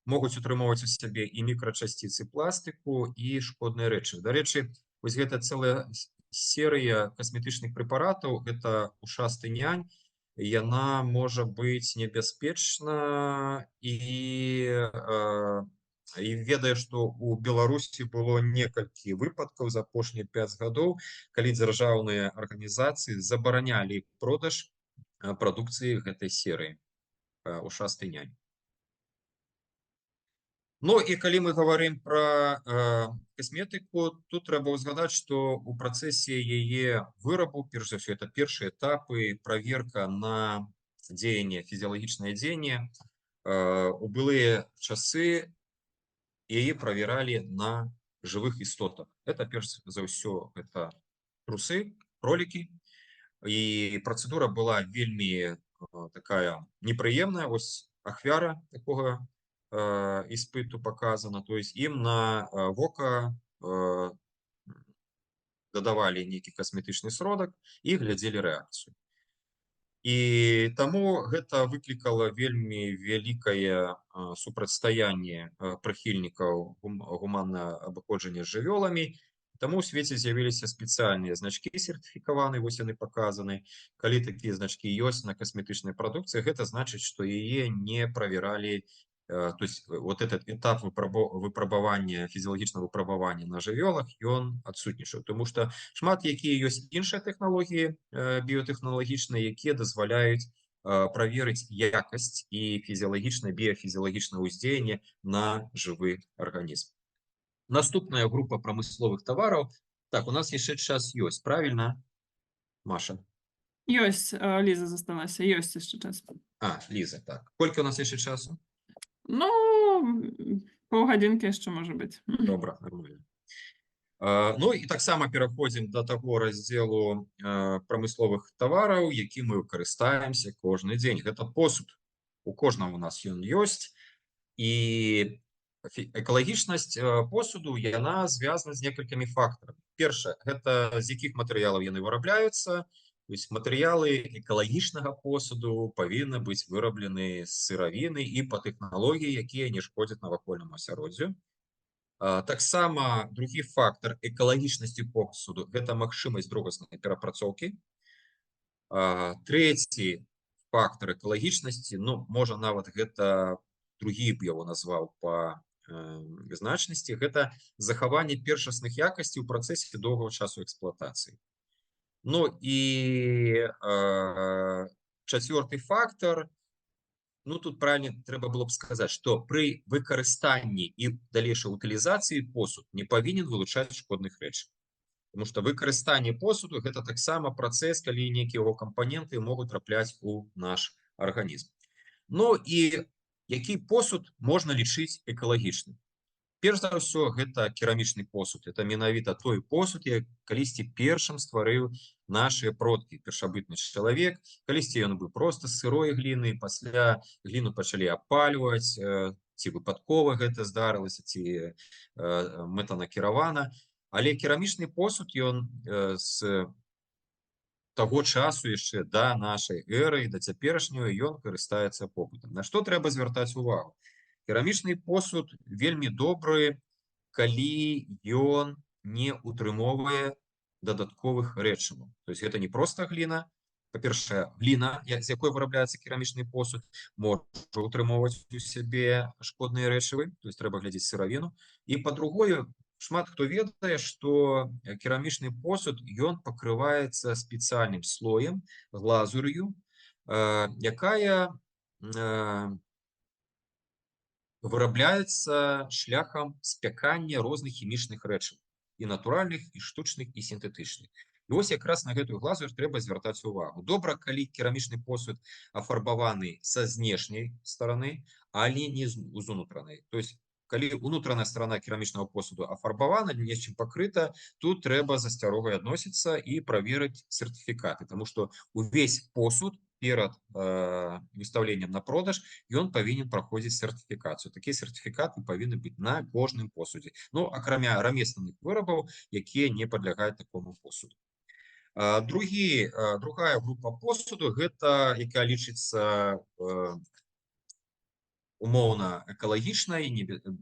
могуць утрымоўваць у сябе і мікрачасціцы пластыку, і шкодныя рэчывы. Дарэчы, вось гэта цэлая серыя касметычных прэпаратаў, гэта ушасты нянь, яна можа быць небяспечна, і ведае, што ў Беларусі было некалькі выпадкаў за апошнія 5 гадоў, калі дзяржаўныя арганізацыі забаранялі продаж прадукцыі гэтай серыі ушасты нянь. Ну і калі мы гаварым пра касметыку, тут трэба ўзгадаць, што ў працэсе яе вырабу, перш за ўсё, это першыя этапы, праверка на дзеянне, фізіялагічнае дзеянне. У былыя часы яе правяралі на жывых істотах. Это перш за ўсё гэта трусы, кролікі. І працэдура была вельмі такая непрыемная. Вось ахвяра такога іспыту показана, то есть ім на вока дадавалі нейкі касметычны сродак і глядзелі рэакцыю. І таму гэта выклікала вельмі вялікае супрацьстаянне прыхільнікаў гуманнага абыходжання з жывёламі. Таму ў свеце з'явіліся спецыяльныя значкі сертыфікаваныя, вось яны паказаны. Калі такія значкі ёсць на касметычнай прадукцыі, гэта значыць, што яе не правяралі. То есть вот этот этап выпрабавання, фізіялагічнага выпрабавання на жывёлах, ён адсутнічаў, тому што шмат якія ёсць іншыя тэхналогіі біотэхналагічныя, якія дазваляюць праверыць якасць і фізіялагічнае, біяфізіялагічнае ўздзеянне на жывы арганізм. Наступная група прамысловых тавараў. Так, у нас яшчэ час ёсць, правильно, Маша? Ёсць, Ліза засталася, ёсць яшчэ час. Ліза, так. Колькі у нас яшчэ часу? Ну, паўгадзінкі яшчэ можа быць. Добра, нормально. Ну і таксама пераходзім да таго раздзелу прамысловых тавараў, які мы выкарыстаемся кожны дзень. Гэта посуд. У кожнага у нас ён ёсць. І экалагічнасць посуду, яна звязана з некалькімі фактарамі. Першае, гэта з якіх матэрыялаў яны вырабляюцца. То есть матэрыялы экалагічнага посуду павінны быць выраблены з сыравіны і па тэхналогіі, якія не шкодзяць навакольнаму асяроддзю. Таксама другі фактар экалагічнасці посуду – гэта магчымасць другаснай перапрацоўкі. Трэці фактар экалагічнасці, ну, можа нават гэта другі б яго назваў па значнасці, гэта захаванне першасных якасцей у працэсе доўгага часу эксплуатацыі. Ну і чацвёрты фактар, ну тут правильно трэба было б сказаць, што пры выкарыстанні і далейшай утылізацыі посуд не павінен вылучаць шкодных рэчываў. Тому што выкарыстанне посуду гэта таксама працэс, калі нейкія яго кампаненты могуць трапляць у наш арганізм. Ну і які посуд можна лічыць экалагічным? Перш за ўсё, гэта керамічны посуд. Это менавіта той посуд, як калісьці першым стварыў нашыя продкі, першабытны чалавек. Калісьці ён быў проста з сырой гліны, пасля гліну пачалі апальваць, ці выпадкова гэта здарылася, ці мэтанакіравана. Але керамічны посуд, ён з таго часу яшчэ да нашай эры, да цяперашняга, ён карыстаецца попытам. На што трэба звяртаць увагу? Керамічны посуд вельмі добры, калі ён не утрымоўвае дадатковых рэчываў. То есть гэта не проста гліна. Па-першае, гліна, з якой вырабляецца керамічны посуд, можа утрымоўваць у сябе шкодныя рэчывы, то есть трэба глядзець сыравіну. І па-другое, шмат хто ведае, што керамічны посуд, ён пакрываецца спецыяльным слоем, глазур'ю, якая вырабляецца шляхам спякання розных хімічных рэчываў, і натуральных, і штучных, і сінтэтычных. І вось якраз на гэтую глазурь трэба звяртаць увагу. Добра, калі керамічны посуд афарбаваны са знешняй стараны, але не з унутранай. То есть, калі унутраная сторона керамічнага посуду афарбавана, нечым пакрыта, тут трэба з асцярогай адносіцца і праверыць сертыфікаты, таму што увесь посуд перад выстаўленнем на продаж ён павінен праходзіць сертыфікацыю. Такія сертыфікаты павінны быць на кожным посудзе. Ну, акрамя рамесленых вырабаў, якія не падлягаюць такому посуду. Другая група посуду, гэта, якая лічыцца умоўна экалагічнай,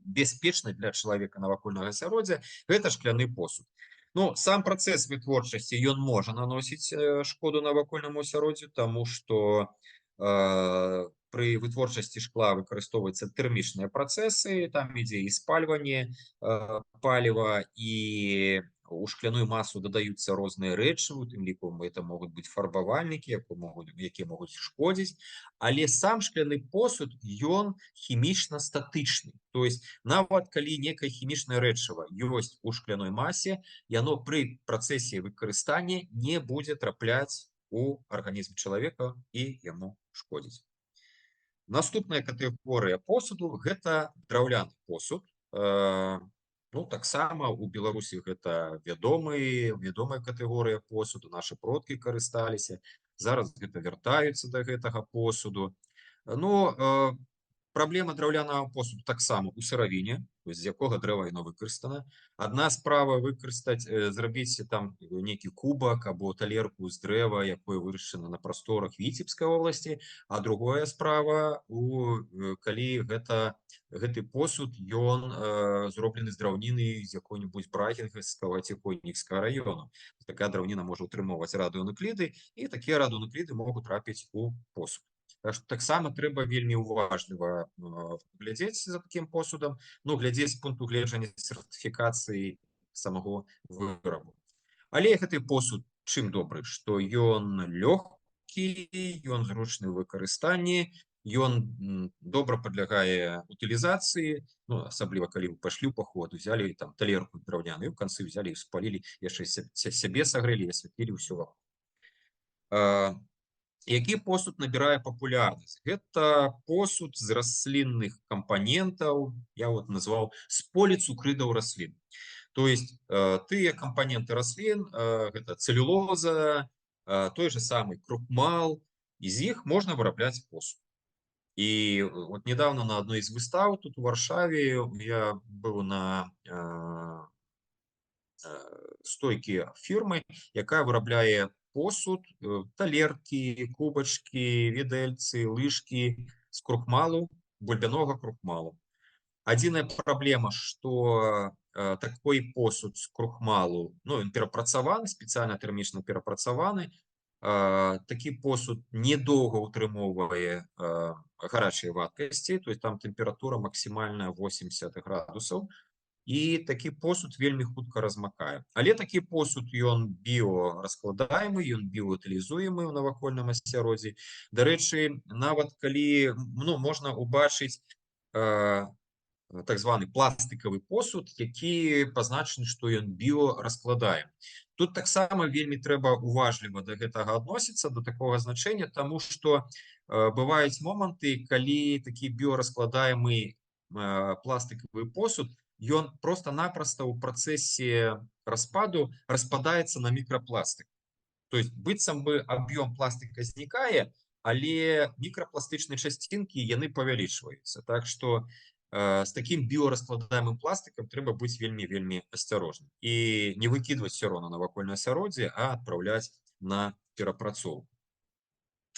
бяспечнай для чалавека навакольнага асяроддзя, гэта шкляны посуд. Ну, сам працэс вытворчасці, ён можа наносіць шкоду навакольнаму асяроддзю, таму што пры вытворчасці шкла выкарыстоўваюцца тэрмічныя працэсы, там ідзе і спальванне паліва, і у шкляную масу дадаюцца розныя рэчывы, у тым ліку это могуць быць фарбавальнікі, якія могуць шкодзіць, але сам шкляны посуд, ён хімічна статычны. То есть, нават калі некае хімічнае рэчыва ёсць у шкляной масе, яно пры працэсе выкарыстання не будзе трапляць у арганізм чалавека і яму шкодзіць. Наступная катэгорыя посуду – гэта драўляны посуд. Ну, таксама у Беларусі гэта вядомая катэгорыя посуду, нашы продкі карысталіся, зараз гэта вяртаюцца да гэтага посуду. Ну, праблема драўлянага посуду таксама у сыравіне, з якога дрэва яно выкарыстана. Адна справа выкарыстаць, зрабіць там нейкі кубак або талерку з дрэва, якое вырашчана на прасторах Віцебскай вобласці, а другая справа, калі гэты посуд, ён зроблены з драўніны з якой-небудзь Брахенгскага ці Конікскага раёну. Такая драўніна можа утрымоўваць радыенукліды, і такія радыенукліды могуць трапіць у посуд. Таксама трэба вельмі уважліва глядзець за такім посудам, ну, глядзець з пункту гледжання сертыфікацыі самого вырабу. Але гэты посуд чым добры, што ён лёгкі, ён зручны ў выкарыстанні, ён добра падлягае утылізацыі, ну, асабліва калі вы пайшлі ў паход, взялі там талерку драўняную, ў канцы взялі і спалілі, яшчэ сябе сагрэлі, асвятлілі ўсё вакол. Які посуд набірае папулярнасць? Гэта посуд з раслінных кампанентаў, я вот назваў з поліцукрыдаў раслін. То есть тыя кампаненты раслін, гэта цэлюлоза, той же самы крухмал, з іх можна вырабляць посуд. І вот недавно на одной з выстаў тут у Варшаве я быў на стойкі фірмы, якая вырабляе посуд, талеркі, кубачкі, відэльцы, лыжкі з крухмалу, бульбянога крухмалу. Адзіная праблема, што такой посуд з крухмалу, ну, ён перапрацаваны, спецыяльна тэрмічна перапрацаваны, такі посуд недоўга утрымоўвае гарачыя вадкасці, то есть там тэмпература максімальная 80 градусаў, і такі посуд вельмі хутка размакае. Але такі посуд, ён біораскладаемы, ён біоутылізуемы ў навакольным асяроддзі. Дарэчы, нават калі, ну, можна убачыць так званы пластыкавы посуд, які пазначаны, што ён біораскладаем. Тут таксама вельмі трэба уважліва да гэтага адносіцца, да такога значэння, таму што бываюць моманты, калі такі біораскладаемы пластыкавы посуд, ён просто-напросто ў працэсе распаду распадаецца на мікрапластык. То есть быццам бы аб'ём пластыка знікае, але мікрапластычныя часцінкі яны павялічваюцца. Так што з таким біораскладаемым пластикам трэба быць вельмі асцярожным і не выкідваць все роўна навакольнае асяроддзе, а адпраўляць на перапрацоўку.